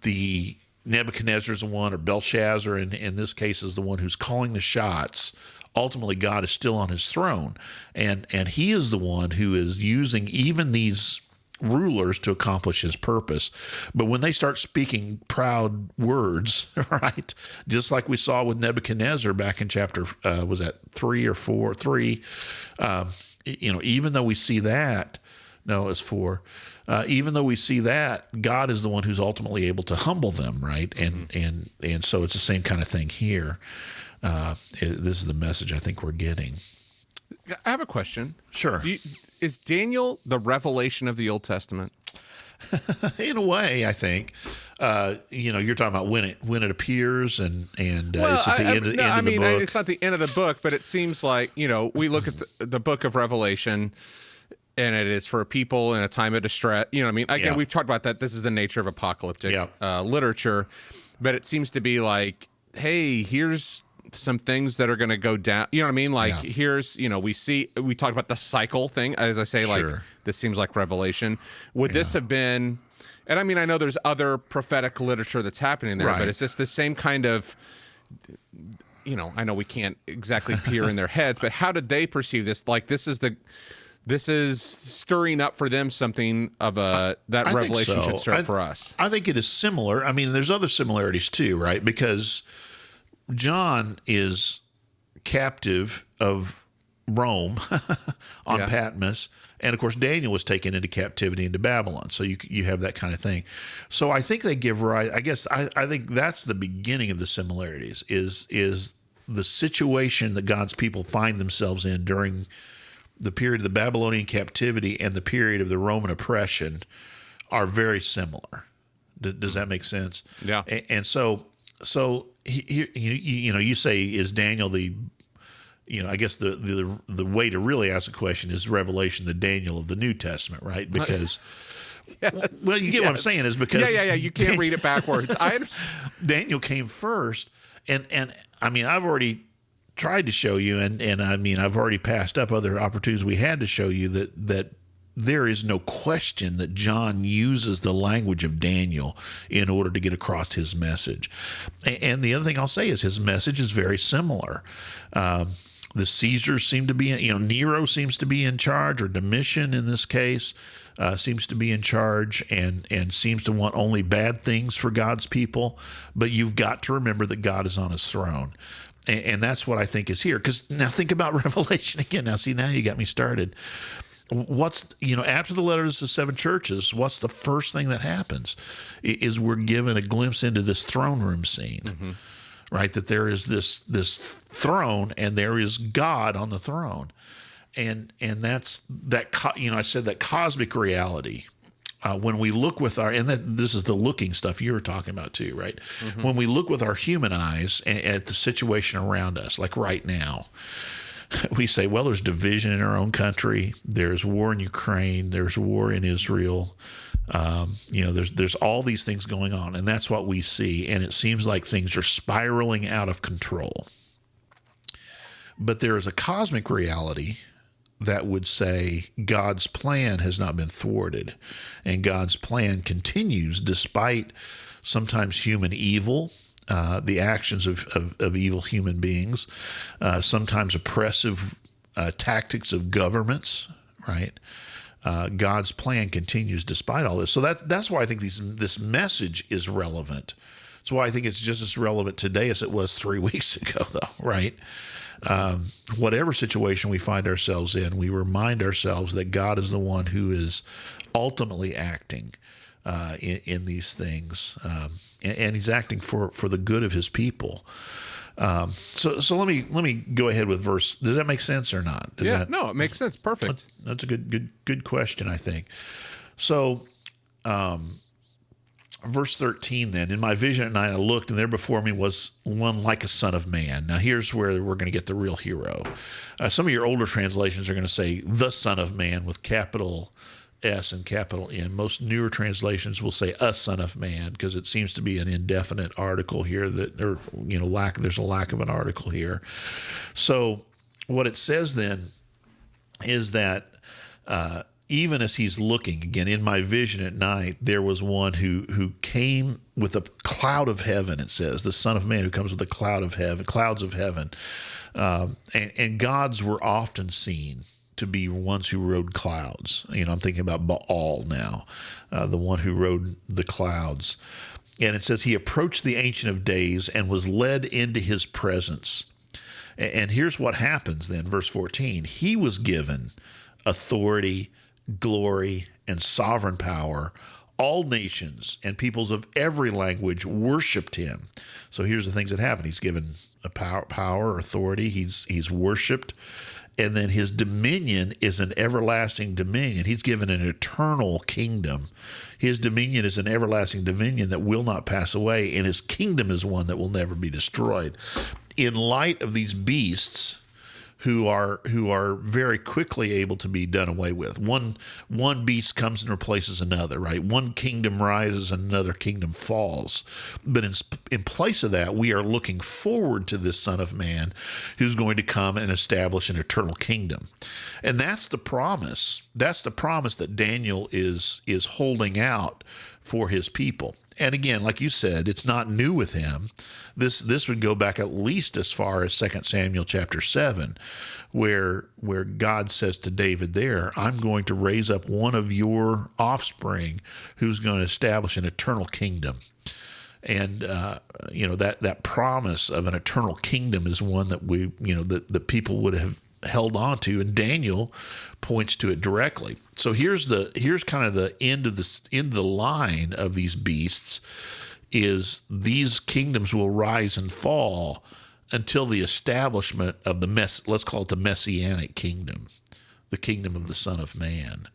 the Nebuchadnezzar is the one, or Belshazzar in this case is the one who's calling the shots. Ultimately, God is still on his throne, and he is the one who is using even these rulers to accomplish his purpose. But when they start speaking proud words, right, just like we saw with Nebuchadnezzar back in chapter, was that 3 or 4? 3. Even though we see that, no, it's 4. Even though we see that, God is the one who's ultimately able to humble them, right? And so it's the same kind of thing here. This is the message I think we're getting. I have a question. Sure. Is Daniel the revelation of the Old Testament? In a way, I think. You're talking about when it appears, and it's at the end of the book. It's not the end of the book, but it seems like, we look at the book of Revelation, and it is for a people in a time of distress. You know what I mean? Again, we've talked about that. This is the nature of apocalyptic literature, but it seems to be like, hey, here's some things that are going to go down. You know what I mean? Like here's, we talked about the cycle thing. As I say, like this seems like Revelation. Would this have been, and I mean, I know there's other prophetic literature that's happening there, but it's just the same kind of, I know we can't exactly peer in their heads, but how did they perceive this? Like this is stirring up for them something of that Revelation should stir for us. I think it is similar. I mean, there's other similarities too, right? Because John is captive of Rome on Patmos, and of course Daniel was taken into captivity into Babylon. So you have that kind of thing. So I think they give right. I guess I think that's the beginning of the similarities. Is the situation that God's people find themselves in during the period of the Babylonian captivity and the period of the Roman oppression are very similar. Does that make sense? Yeah. And so you say, is Daniel the, I guess the way to really ask the question is Revelation, the Daniel of the New Testament, right? Because, well, you get what I'm saying is because you can't read it backwards. I understand. Daniel came first, and I mean, I've already tried to show you, and I mean, I've already passed up other opportunities we had to show you that there is no question that John uses the language of Daniel in order to get across his message. And the other thing I'll say is his message is very similar. The Caesars seem to be, Nero seems to be in charge, or Domitian in this case seems to be in charge and seems to want only bad things for God's people. But you've got to remember that God is on his throne. And that's what I think is here. Because now think about Revelation again. Now, see, now you got me started. What's, after the letters to 7 churches, what's the first thing that happens? Is we're given a glimpse into this throne room scene, right? That there is this throne and there is God on the throne. And that's that, I said that cosmic reality. When we look with our, and this is the looking stuff you were talking about too, right? When we look with our human eyes at the situation around us, like right now, we say, well, there's division in our own country. There's war in Ukraine. There's war in Israel. There's all these things going on, and that's what we see. And it seems like things are spiraling out of control. But there is a cosmic reality that would say God's plan has not been thwarted, and God's plan continues despite sometimes human evil, the actions of evil human beings, sometimes oppressive tactics of governments, right? God's plan continues despite all this. So that's why I think this message is relevant That's why I think it's just as relevant today as it was 3 weeks ago, though, right? Whatever situation we find ourselves in, we remind ourselves that God is the one who is ultimately acting in these things, and He's acting for the good of His people. So let me go ahead with verse. Does that make sense or not? No, it makes sense. Perfect. That's a good question, I think. So, verse 13 then, in my vision at night I looked, and there before me was one like a son of man. Now here's where we're going to get the real hero. Some of your older translations are going to say the Son of Man with capital S and capital N. Most newer translations will say a son of man, because it seems to be an indefinite article here there's a lack of an article here. So what it says then is that even as he's looking, again, in my vision at night, there was one who came with a cloud of heaven, it says, the Son of Man who comes with a clouds of heaven. And gods were often seen to be ones who rode clouds. I'm thinking about Baal now, the one who rode the clouds. And it says he approached the Ancient of Days and was led into his presence. And here's what happens then, verse 14. He was given authority, glory, and sovereign power. All nations and peoples of every language worshiped him. So here's the things that happen. He's given a power, authority. He's worshiped. And then his dominion is an everlasting dominion. He's given an eternal kingdom. His dominion is an everlasting dominion that will not pass away, and his kingdom is one that will never be destroyed. In light of these beasts who are very quickly able to be done away with. One beast comes and replaces another, right? One kingdom rises and another kingdom falls. But in place of that, we are looking forward to this Son of Man who's going to come and establish an eternal kingdom. And that's the promise. That's the promise that Daniel is holding out for his people. And again, like you said, it's not new with him. This would go back at least as far as 2 Samuel chapter 7, where God says to David there, I'm going to raise up one of your offspring who's going to establish an eternal kingdom. And, that promise of an eternal kingdom is one that the people would have held on to, and Daniel points to it directly. So here's kind of the end of the line of these beasts is these kingdoms will rise and fall until the establishment of let's call it the Messianic kingdom, the kingdom of the Son of Man.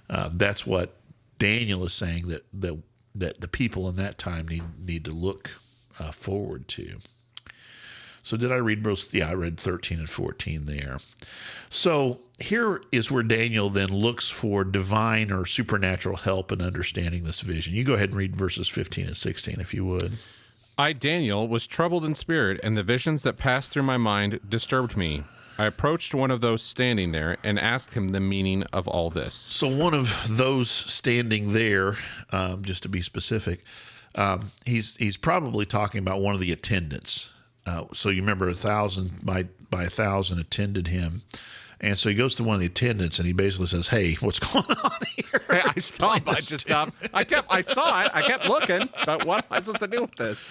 That's what Daniel is saying that the people in that time need to look forward to. So did I read both? Yeah, I read 13 and 14 there. So here is where Daniel then looks for divine or supernatural help in understanding this vision. You go ahead and read verses 15 and 16 if you would. I, Daniel, was troubled in spirit, and the visions that passed through my mind disturbed me. I approached one of those standing there and asked him the meaning of all this. So one of those standing there, just to be specific, he's probably talking about one of the attendants. So you remember 1,000 by 1,000 attended him. And so he goes to one of the attendants and he basically says, hey, what's going on here? I saw a bunch of stuff. I saw it. I kept looking, but what am I supposed to do with this?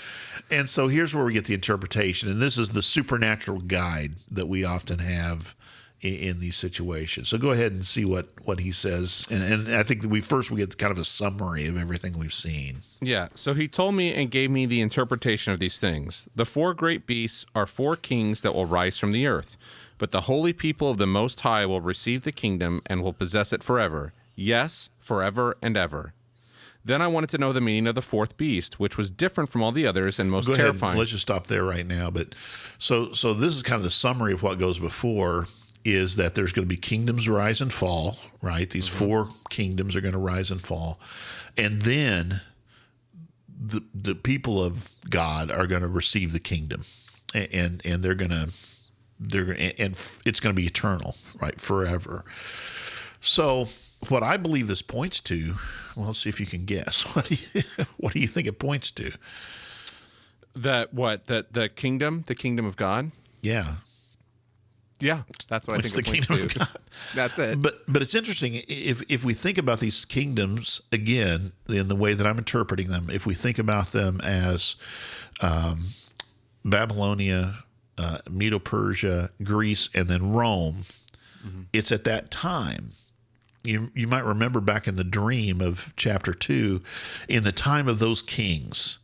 And so here's where we get the interpretation. And this is the supernatural guide that we often have in these situations. So go ahead and see what he says. And I think that we get kind of a summary of everything we've seen. Yeah. So he told me and gave me the interpretation of these things. The 4 great beasts are 4 kings that will rise from the earth. But the holy people of the Most High will receive the kingdom and will possess it forever. Yes, forever and ever. Then I wanted to know the meaning of the 4th beast, which was different from all the others and most terrifying. Let's just stop there right now. But so this is kind of the summary of what goes before, is that there's going to be kingdoms rise and fall, right? These 4 kingdoms are going to rise and fall. And then the people of God are going to receive the kingdom. And they're going to and it's going to be eternal, right? Forever. So what I believe this points to, well, let's see if you can guess. What do you think it points to? The kingdom of God? Yeah. Yeah, that's what I It's think the it points kingdom of to. God. That's it. But it's interesting if we think about these kingdoms again in the way that I'm interpreting them. If we think about them as Babylonia, Medo-Persia, Greece, and then Rome, it's at that time. You might remember back in the dream of chapter 2, in the time of those kings,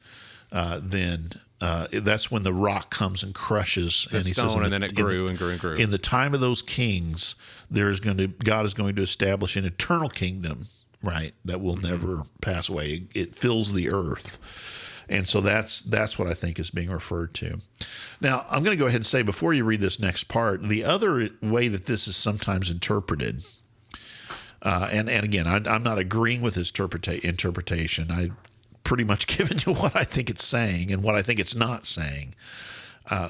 that's when the rock comes and crushes The and he stone, says, and then it grew and grew and grew. in the time of those kings, God is going to establish an eternal kingdom, right? That will never pass away. It fills the earth. And so that's what I think is being referred to. Now, I'm going to go ahead and say, before you read this next part, the other way that this is sometimes interpreted, and again, I'm not agreeing with his interpretation. I pretty much given you what I think it's saying and what I think it's not saying.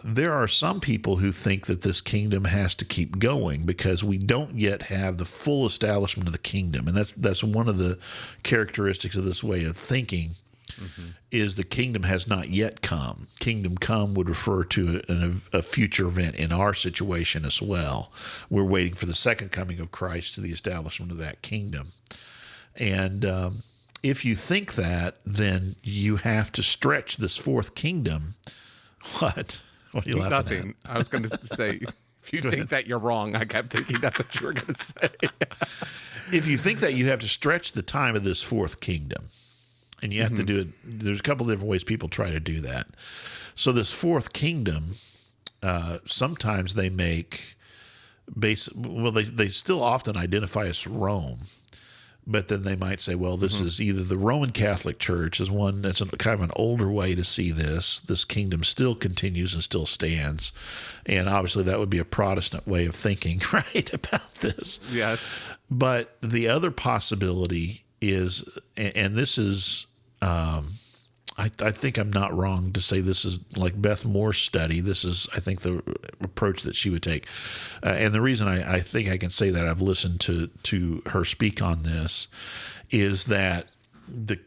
There are some people who think that this kingdom has to keep going because we don't yet have the full establishment of the kingdom. And that's one of the characteristics of this way of thinking, is the kingdom has not yet come. Kingdom come would refer to a future event in our situation as well. We're waiting for the second coming of Christ to the establishment of that kingdom. And if you think that, then you have to stretch this fourth kingdom. What? What are you laughing Nothing. I was going to say, if you think that, you're wrong. I kept thinking that's what you were going to say. If you think that, you have to stretch the time of this fourth kingdom. And you have to do it. There's a couple of different ways people try to do that. So this fourth kingdom, sometimes they make they still often identify as Rome. But then they might say, well, this is either the Roman Catholic Church is one that's kind of an older way to see this. This kingdom still continues and still stands. And obviously that would be a Protestant way of thinking, right, about this. Yes. But the other possibility is, and this is, I think I'm not wrong to say this is like Beth Moore's study. This is, I think, the approach that she would take. And the reason I think I can say that, I've listened to her speak on this, is that the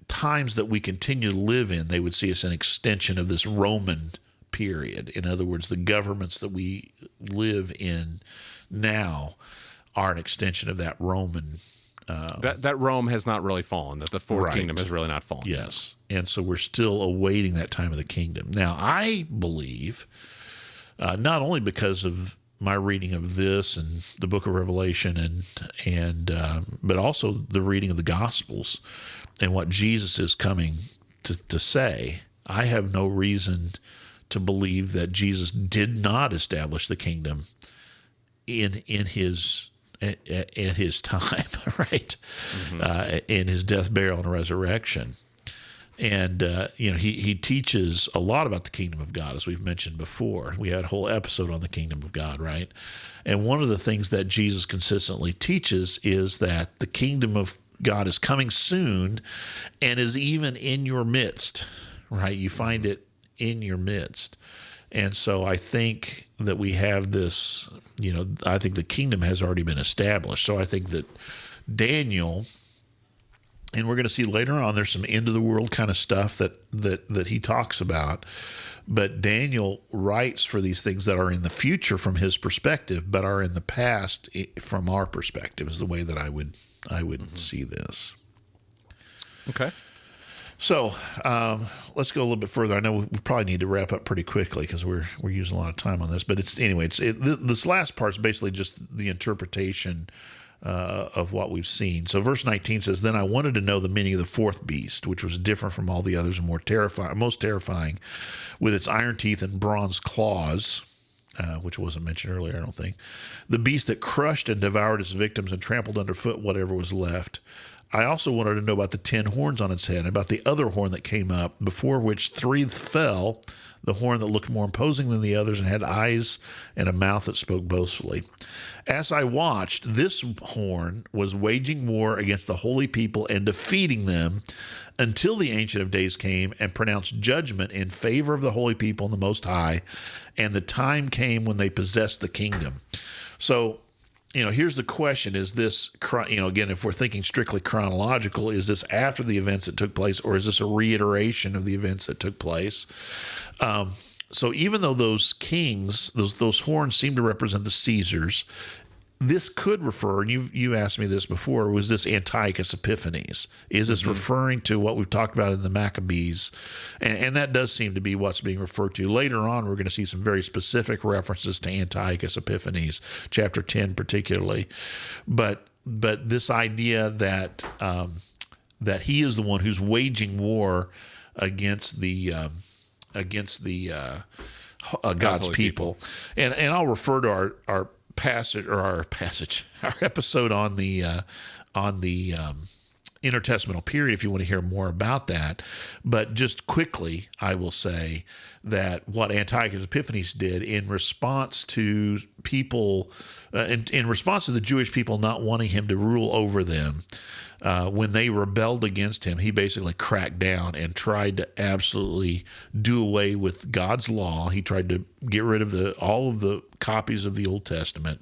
times that we continue to live in, they would see as an extension of this Roman period. In other words, the governments that we live in now are an extension of that Roman. That Rome has not really fallen, that the fourth Right. kingdom has really not fallen. Yes. And so we're still awaiting that time of the kingdom. Now, I believe, not only because of my reading of this and the book of Revelation but also the reading of the Gospels and what Jesus is coming to say, I have no reason to believe that Jesus did not establish the kingdom in his at his time, right? In his death, burial, and resurrection. And, he teaches a lot about the kingdom of God, as we've mentioned before. We had a whole episode on the kingdom of God, right? And one of the things that Jesus consistently teaches is that the kingdom of God is coming soon and is even in your midst, right? You find it in your midst. And so I think that we have this, I think the kingdom has already been established. So I think that Daniel, and we're going to see later on, there's some end of the world kind of stuff that he talks about. But Daniel writes for these things that are in the future from his perspective, but are in the past from our perspective, is the way that I would see this. Okay. So let's go a little bit further. I know we probably need to wrap up pretty quickly because we're using a lot of time on this. But this last part is basically just the interpretation of what we've seen. So verse 19 says, "Then I wanted to know the meaning of the fourth beast, which was different from all the others and most terrifying, with its iron teeth and bronze claws." Which wasn't mentioned earlier, I don't think. "The beast that crushed and devoured its victims and trampled underfoot whatever was left. I also wanted to know about the 10 horns on its head, and about the other horn that came up, before which 3 fell, the horn that looked more imposing than the others and had eyes and a mouth that spoke boastfully. As I watched, this horn was waging war against the holy people and defeating them until the Ancient of Days came and pronounced judgment in favor of the holy people and the Most High, and the time came when they possessed the kingdom." So, here's the question. Is this, again, if we're thinking strictly chronological, is this after the events that took place, or is this a reiteration of the events that took place? So even though those kings, those horns seem to represent the Caesars, this could refer, and you asked me this before, was this Antiochus Epiphanes? Is this referring to what we've talked about in the Maccabees? And that does seem to be what's being referred to. Later on, we're going to see some very specific references to Antiochus Epiphanes, chapter 10 particularly. But this idea that that he is the one who's waging war against the God's people. And I'll refer to our episode on the intertestamental period if you want to hear more about that. But just quickly, I will say that what Antiochus Epiphanes did in response to people, in response to the Jewish people not wanting him to rule over them, when they rebelled against him, he basically cracked down and tried to absolutely do away with God's law. He tried to get rid of all of the copies of the Old Testament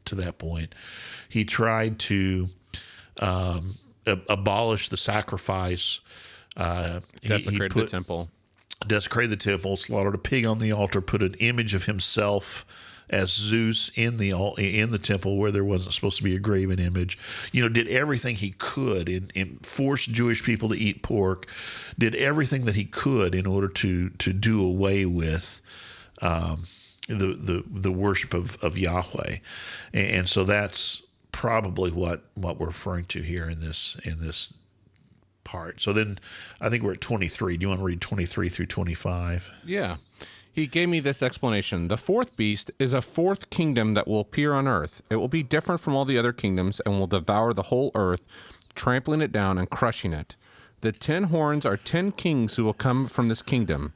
to that point. He tried to abolish the sacrifice. Desecrated the temple. Desecrated the temple, slaughtered a pig on the altar, put an image of himself as Zeus in the temple where there wasn't supposed to be a graven image. Did everything he could and forced Jewish people to eat pork, did everything that he could in order to do away with the worship of Yahweh. And so that's probably what we're referring to here in this part. So then I think we're at 23. Do you want to read 23 through 25? Yeah. He gave me this explanation. The fourth beast is a fourth kingdom that will appear on earth. It will be different from all the other kingdoms and will devour the whole earth, trampling it down and crushing it. The 10 horns are 10 kings who will come from this kingdom.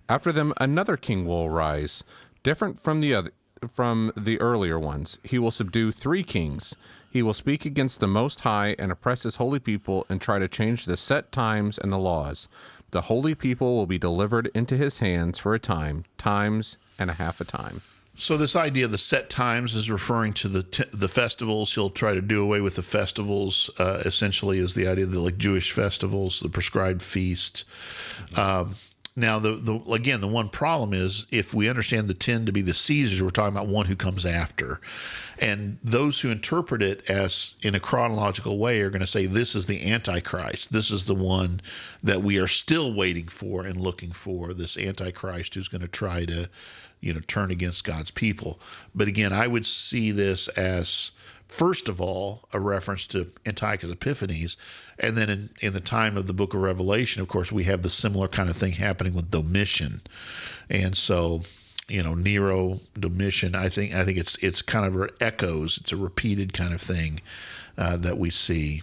After them, another king will arise, different from the earlier ones. He will subdue 3 kings. He will speak against the Most High and oppress his holy people and try to change the set times and the laws. The holy people will be delivered into his hands for a time, times and a half a time. So this idea of the set times is referring to the festivals. He'll try to do away with the festivals, essentially is the idea of the Jewish festivals, the prescribed feasts. Now, the one problem is if we understand the 10 to be the Caesars, we're talking about one who comes after. And those who interpret it as in a chronological way are going to say this is the Antichrist. This is the one that we are still waiting for and looking for, this Antichrist who's going to try to, turn against God's people. But again, I would see this as, first of all, a reference to Antiochus Epiphanes. And then in the time of the book of Revelation, of course, we have the similar kind of thing happening with Domitian. And so, Nero, Domitian, I think it's kind of echoes. It's a repeated kind of thing that we see.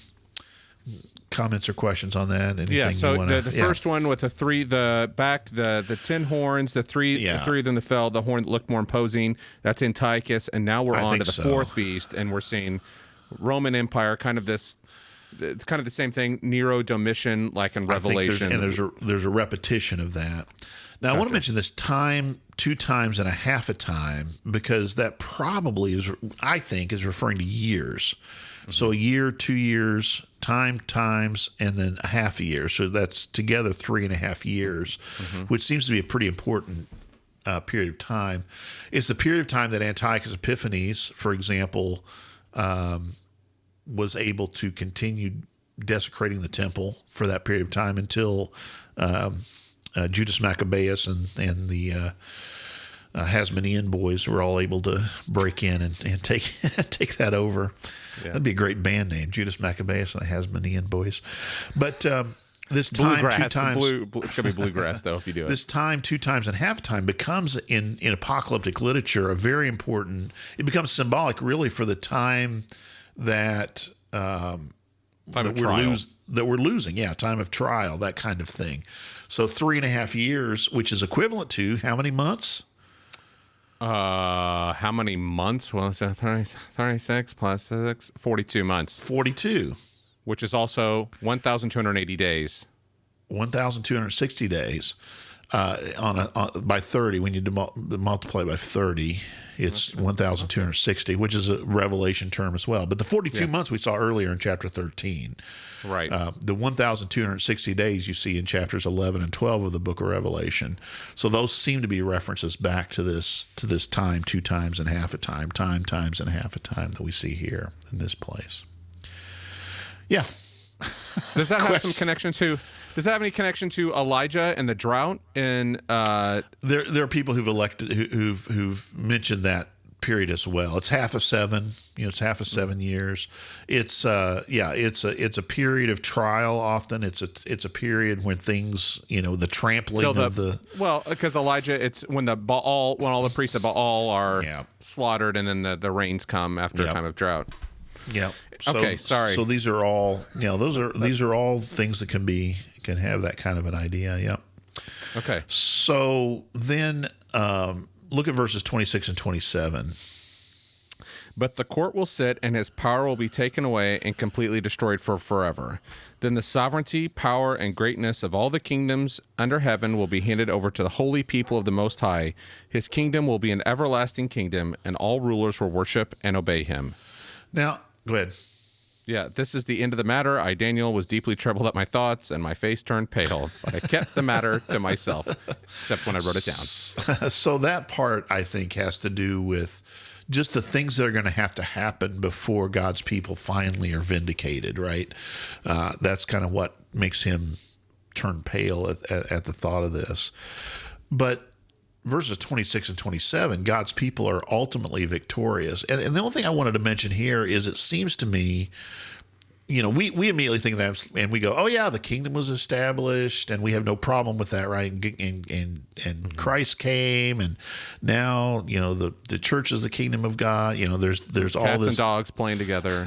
Comments or questions on that? Anything so the first one with the 10 horns, the three of them that fell, the horn that looked more imposing, that's Antiochus, and now we're on to the fourth beast, and we're seeing Roman Empire, kind of this, it's kind of the same thing, Nero, Domitian, like in Revelation. And there's a repetition of that. Now, I want to mention this time, 2 times and a half a time, because that probably is referring to years. Mm-hmm. So a year, 2 years, times, and then a half a year. So that's together 3.5 years, which seems to be a pretty important period of time. It's the period of time that Antiochus Epiphanes, for example, was able to continue desecrating the temple for that period of time until Judas Maccabeus and the Hasmonean boys were all able to break in and take take that over. Yeah. That'd be a great band name, Judas Maccabeus and the Hasmonean boys. But this time, bluegrass, 2 times. it's going to be bluegrass, though, if you do it. This time, 2 times and a half time becomes, in apocalyptic literature, a very important, it becomes symbolic, really, for the time that we're losing. Yeah, time of trial, that kind of thing. So 3.5 years, which is equivalent to how many months? How many months? Well, so 36 plus 6, 42 months. 42. Which is also 1,280 days. 1,260 days. by 30. When you multiply by 30, it's 1,260, which is a Revelation term as well. But the 42 months we saw earlier in chapter 13. Right. The 1,260 days you see in chapters 11 and 12 of the book of Revelation. So those seem to be references back to this time, 2 times and half a time, times and half a time that we see here in this place. Yeah. Does that have some connection to? Does that have any connection to Elijah and the drought? And there are people who've mentioned that period as well. It's half of 7. It's half of 7 years. It's it's a period of trial. Often it's a period when things, the trampling of the because Elijah, it's when all the priests of Baal are slaughtered, and then the rains come after a time of drought. Yeah. Okay. Sorry. So these are all these are all things that can have that kind of an idea. Yep. Okay. So then look at verses 26 and 27. But the court will sit, and his power will be taken away and completely destroyed forever. Then the sovereignty, power, and greatness of all the kingdoms under heaven will be handed over to the holy people of the Most High. His kingdom will be an everlasting kingdom, and all rulers will worship and obey him. Now, go ahead. Yeah, this is the end of the matter. I, Daniel, was deeply troubled at my thoughts, and my face turned pale. But I kept the matter to myself, except when I wrote it down. So that part, I think, has to do with just the things that are going to happen before God's people finally are vindicated, right? That's kind of what makes him turn pale at the thought of this. But verses 26 and 27, God's people are ultimately victorious. And the only thing I wanted to mention here is it seems to me, we immediately think that, and we go, oh yeah, the kingdom was established, and we have no problem with that, right? And Christ came, and now the church is the kingdom of God. There's all cats this and dogs playing together.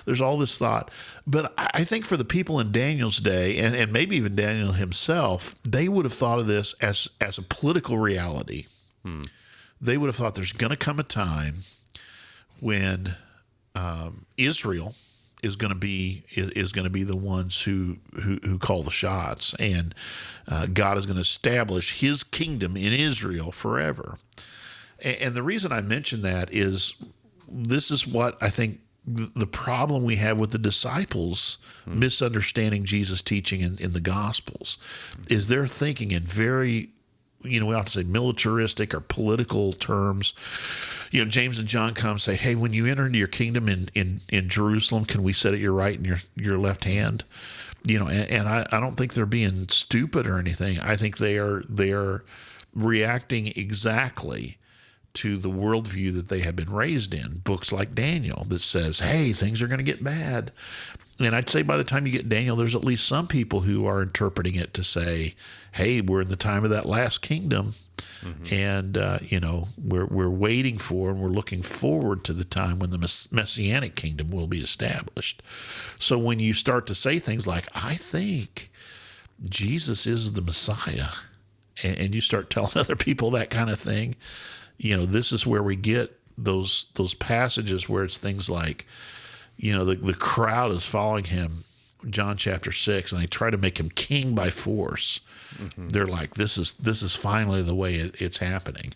There's all this thought, but I think for the people in Daniel's day, and maybe even Daniel himself, they would have thought of this as a political reality. They would have thought there's going to come a time when Israel is going to be the ones who call the shots, and God is going to establish his kingdom in Israel forever. And the reason I mention that is this is what I think the problem we have with the disciples misunderstanding Jesus' teaching in the Gospels is they're thinking in very, we ought to say militaristic or political terms. James and John come say, hey, when you enter into your kingdom in Jerusalem, can we sit at your right and your left hand? And I don't think they're being stupid or anything. I think they are reacting exactly to the worldview that they have been raised in. Books like Daniel that says, hey, things are going to get bad. And I'd say by the time you get Daniel, there's at least some people who are interpreting it to say, hey, we're in the time of that last kingdom. And, we're waiting for and we're looking forward to the time when the Messianic kingdom will be established. So when you start to say things like, I think Jesus is the Messiah, and you start telling other people that kind of thing, this is where we get those passages where it's things like, the crowd is following him, John chapter 6, and they try to make him king by force. They're like, this is finally the way it's happening.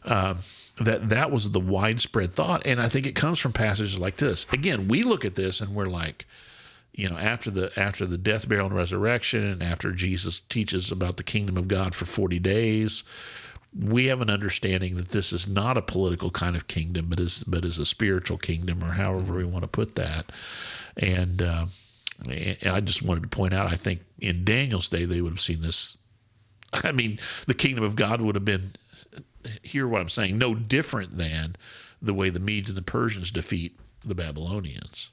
That was the widespread thought, and I think it comes from passages like this. Again, we look at this and we're like, after the death, burial, and resurrection, and after Jesus teaches about the kingdom of God for 40 days, we have an understanding that this is not a political kind of kingdom, but is a spiritual kingdom, or however we want to put that. And I just wanted to point out, I think in Daniel's day, they would have seen this. I mean, the kingdom of God would have been, hear what I'm saying, no different than the way the Medes and the Persians defeat the Babylonians.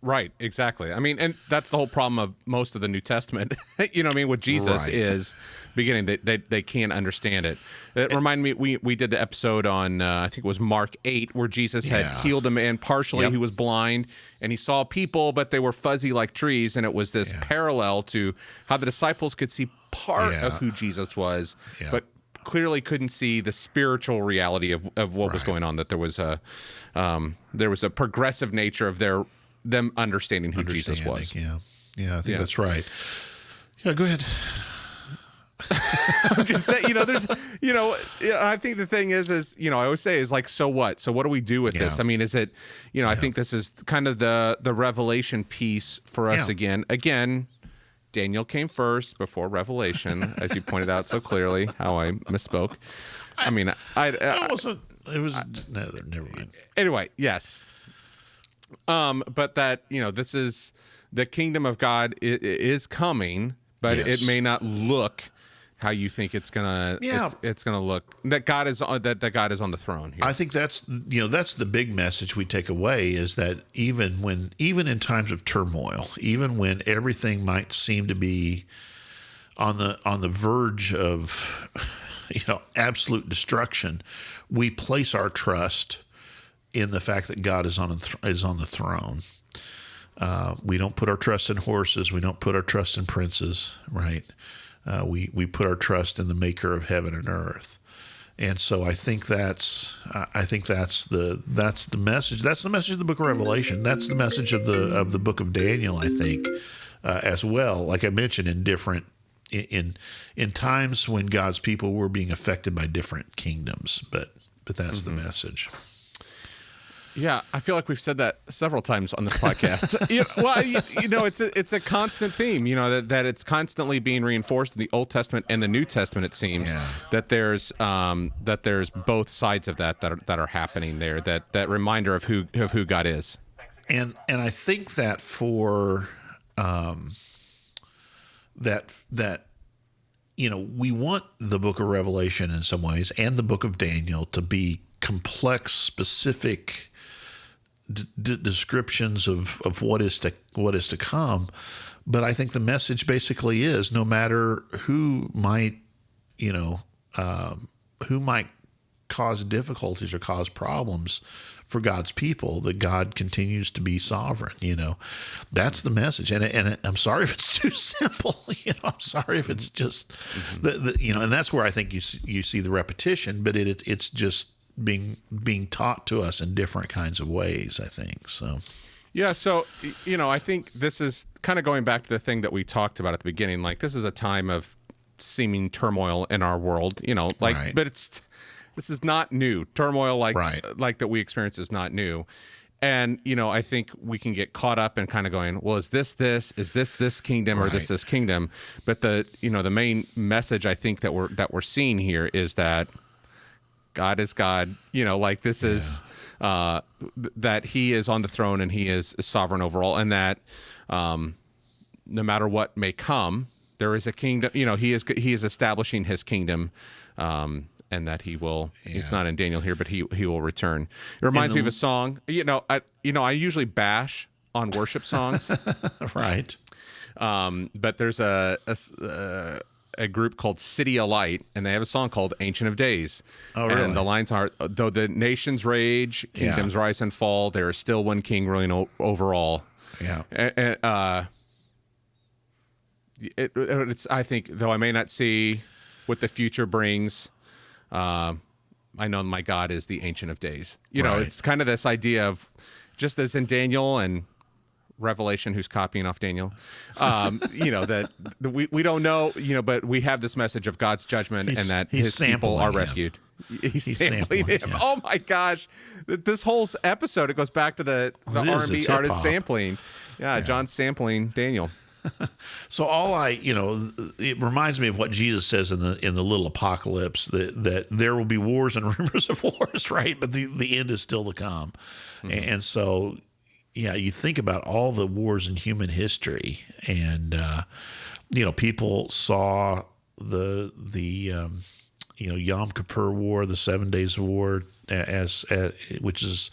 Right, exactly. I mean, and that's the whole problem of most of the New Testament. With Jesus is beginning, they can't understand it. It reminded me, we did the episode on, I think it was Mark 8, where Jesus had healed a man partially who was blind, and he saw people, but they were fuzzy like trees, and it was this parallel to how the disciples could see part of who Jesus was, but clearly couldn't see the spiritual reality of what was going on, that there was a progressive nature of them understanding who Jesus was. Yeah, I think that's right. Yeah, go ahead. just say, there's, I think the thing is, I always say is like, so what? So what do we do with this? I mean, is it, I think this is kind of the revelation piece for us again. Again, Daniel came first before Revelation, as you pointed out so clearly, how I misspoke. I mean, I wasn't, it was, no, never mind. Anyway, yes. But that, this is, the kingdom of God is coming, but it may not look how you think it's gonna. It's gonna look that God is on that God is on the throne here. I think that's the big message we take away, is that even in times of turmoil, even when everything might seem to be on the verge of absolute destruction, we place our trust in the fact that God is on the throne. We don't put our trust in horses. We don't put our trust in princes, right? We put our trust in the Maker of heaven and earth, and so I think that's the message. That's the message of the Book of Revelation. That's the message of the Book of Daniel. I think as well. Like I mentioned, in times when God's people were being affected by different kingdoms, but that's the message. Yeah, I feel like we've said that several times on this podcast. It's a constant theme. That it's constantly being reinforced in the Old Testament and the New Testament. It seems that there's both sides of that are happening there. That reminder of who God is. And I think that for that we want the Book of Revelation in some ways and the Book of Daniel to be complex, specific descriptions of what is to come, but I think the message basically is, no matter who might cause difficulties or cause problems for God's people, that God continues to be sovereign. That's the message, and I'm sorry if it's too simple. I'm sorry if it's just and that's where I think you see the repetition, but it's just being taught to us in different kinds of ways, I think. So I think this is kind of going back to the thing that we talked about at the beginning. Like, this is a time of seeming turmoil in our world, right. But this is not new. Turmoil like that we experience is not new. And, I think we can get caught up in kind of going, well, is this kingdom or this kingdom? But the main message I think that we're seeing here is that God is God, this is that he is on the throne and he is sovereign over all, and that no matter what may come, there is a kingdom. He is establishing his kingdom, and that he will. It's not in Daniel here, but he will return. It reminds me of a song. I usually bash on worship songs, right? But there's a group called City of Light, and they have a song called Ancient of Days. Oh, really? And the lines are, though the nations rage, kingdoms rise and fall, there is still one king ruling over all. Yeah. And it's, I think, though I may not see what the future brings, I know my God is the Ancient of Days. It's kind of this idea of, just as in Daniel and Revelation, who's copying off Daniel, that we don't know, but we have this message of God's judgment and that his people are rescued. He's sampling him. Yeah. Oh my gosh, this whole episode, it goes back to the R&B artist sampling. Yeah, John's sampling Daniel. So it reminds me of what Jesus says in the little apocalypse, that there will be wars and rumors of wars, right? But the end is still to come. Mm-hmm. And so, you think about all the wars in human history, and people saw the Yom Kippur War, the 7 Days War, as which is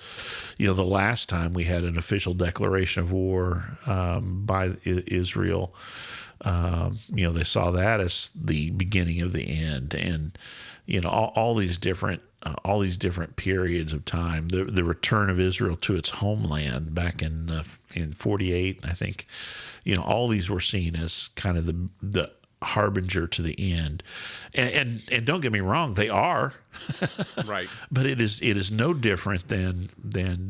the last time we had an official declaration of war by Israel. They saw that as the beginning of the end, and all these different periods of time. The return of Israel to its homeland back in 48, I think. All these were seen as kind of the harbinger to the end, and don't get me wrong, they are right. But it is no different than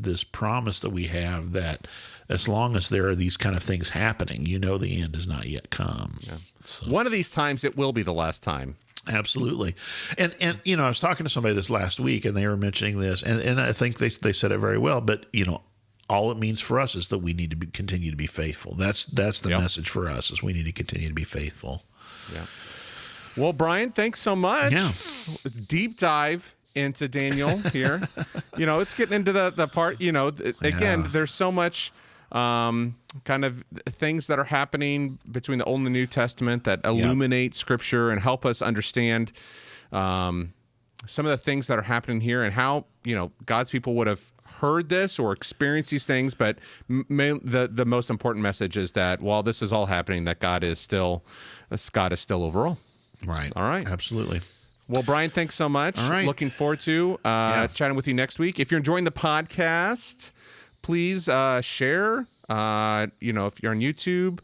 this promise that we have, that as long as there are these kind of things happening, the end has not yet come. Yeah. So. One of these times it will be the last time. Absolutely. And I was talking to somebody this last week, and they were mentioning this, and I think they said it very well, but all it means for us is that we need to continue to be faithful. That's the message for us, is we need to continue to be faithful. Yeah. Well, Brian, thanks so much. Yeah. Deep dive into Daniel here. It's getting into the part, again, there's so much kind of things that are happening between the Old and the New Testament that illuminate Scripture and help us understand some of the things that are happening here, and how God's people would have heard this or experienced these things. But the most important message is that while this is all happening, that God is still overall. Right. All right. Absolutely. Well, Brian, thanks so much. All right. Looking forward to chatting with you next week. If you're enjoying the podcast, please share. If you're on YouTube,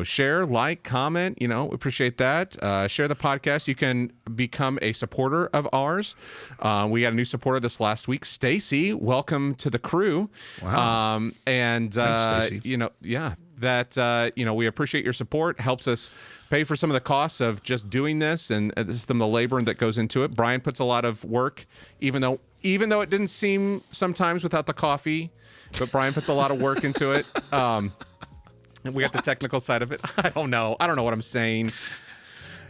share, like, comment. Appreciate that. Share the podcast. You can become a supporter of ours. We got a new supporter this last week, Stacy. Welcome to the crew. Wow. Thanks, Stacy. We appreciate your support. Helps us pay for some of the costs of just doing this, and some of the labor that goes into it. Brian puts a lot of work, even though it didn't seem sometimes without the coffee, but Brian puts a lot of work into it. And we got the technical side of it. I don't know what I'm saying.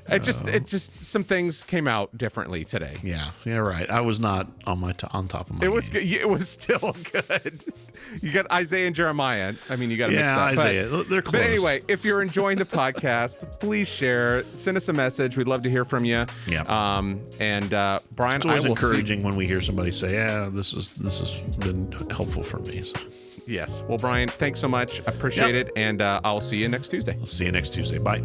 It just some things came out differently today. Yeah, right. I was not on top of my. It was good. It was still good. You got Isaiah and Jeremiah. I mean, you got to mix up. Isaiah. They're close. But anyway, if you're enjoying the podcast, please share. Send us a message. We'd love to hear from you. Yeah. Brian, it's always encouraging when we hear somebody say, "Yeah, this has been helpful for me." So. Yes. Well, Brian, thanks so much. I appreciate it, and I'll see you next Tuesday. I'll see you next Tuesday. Bye.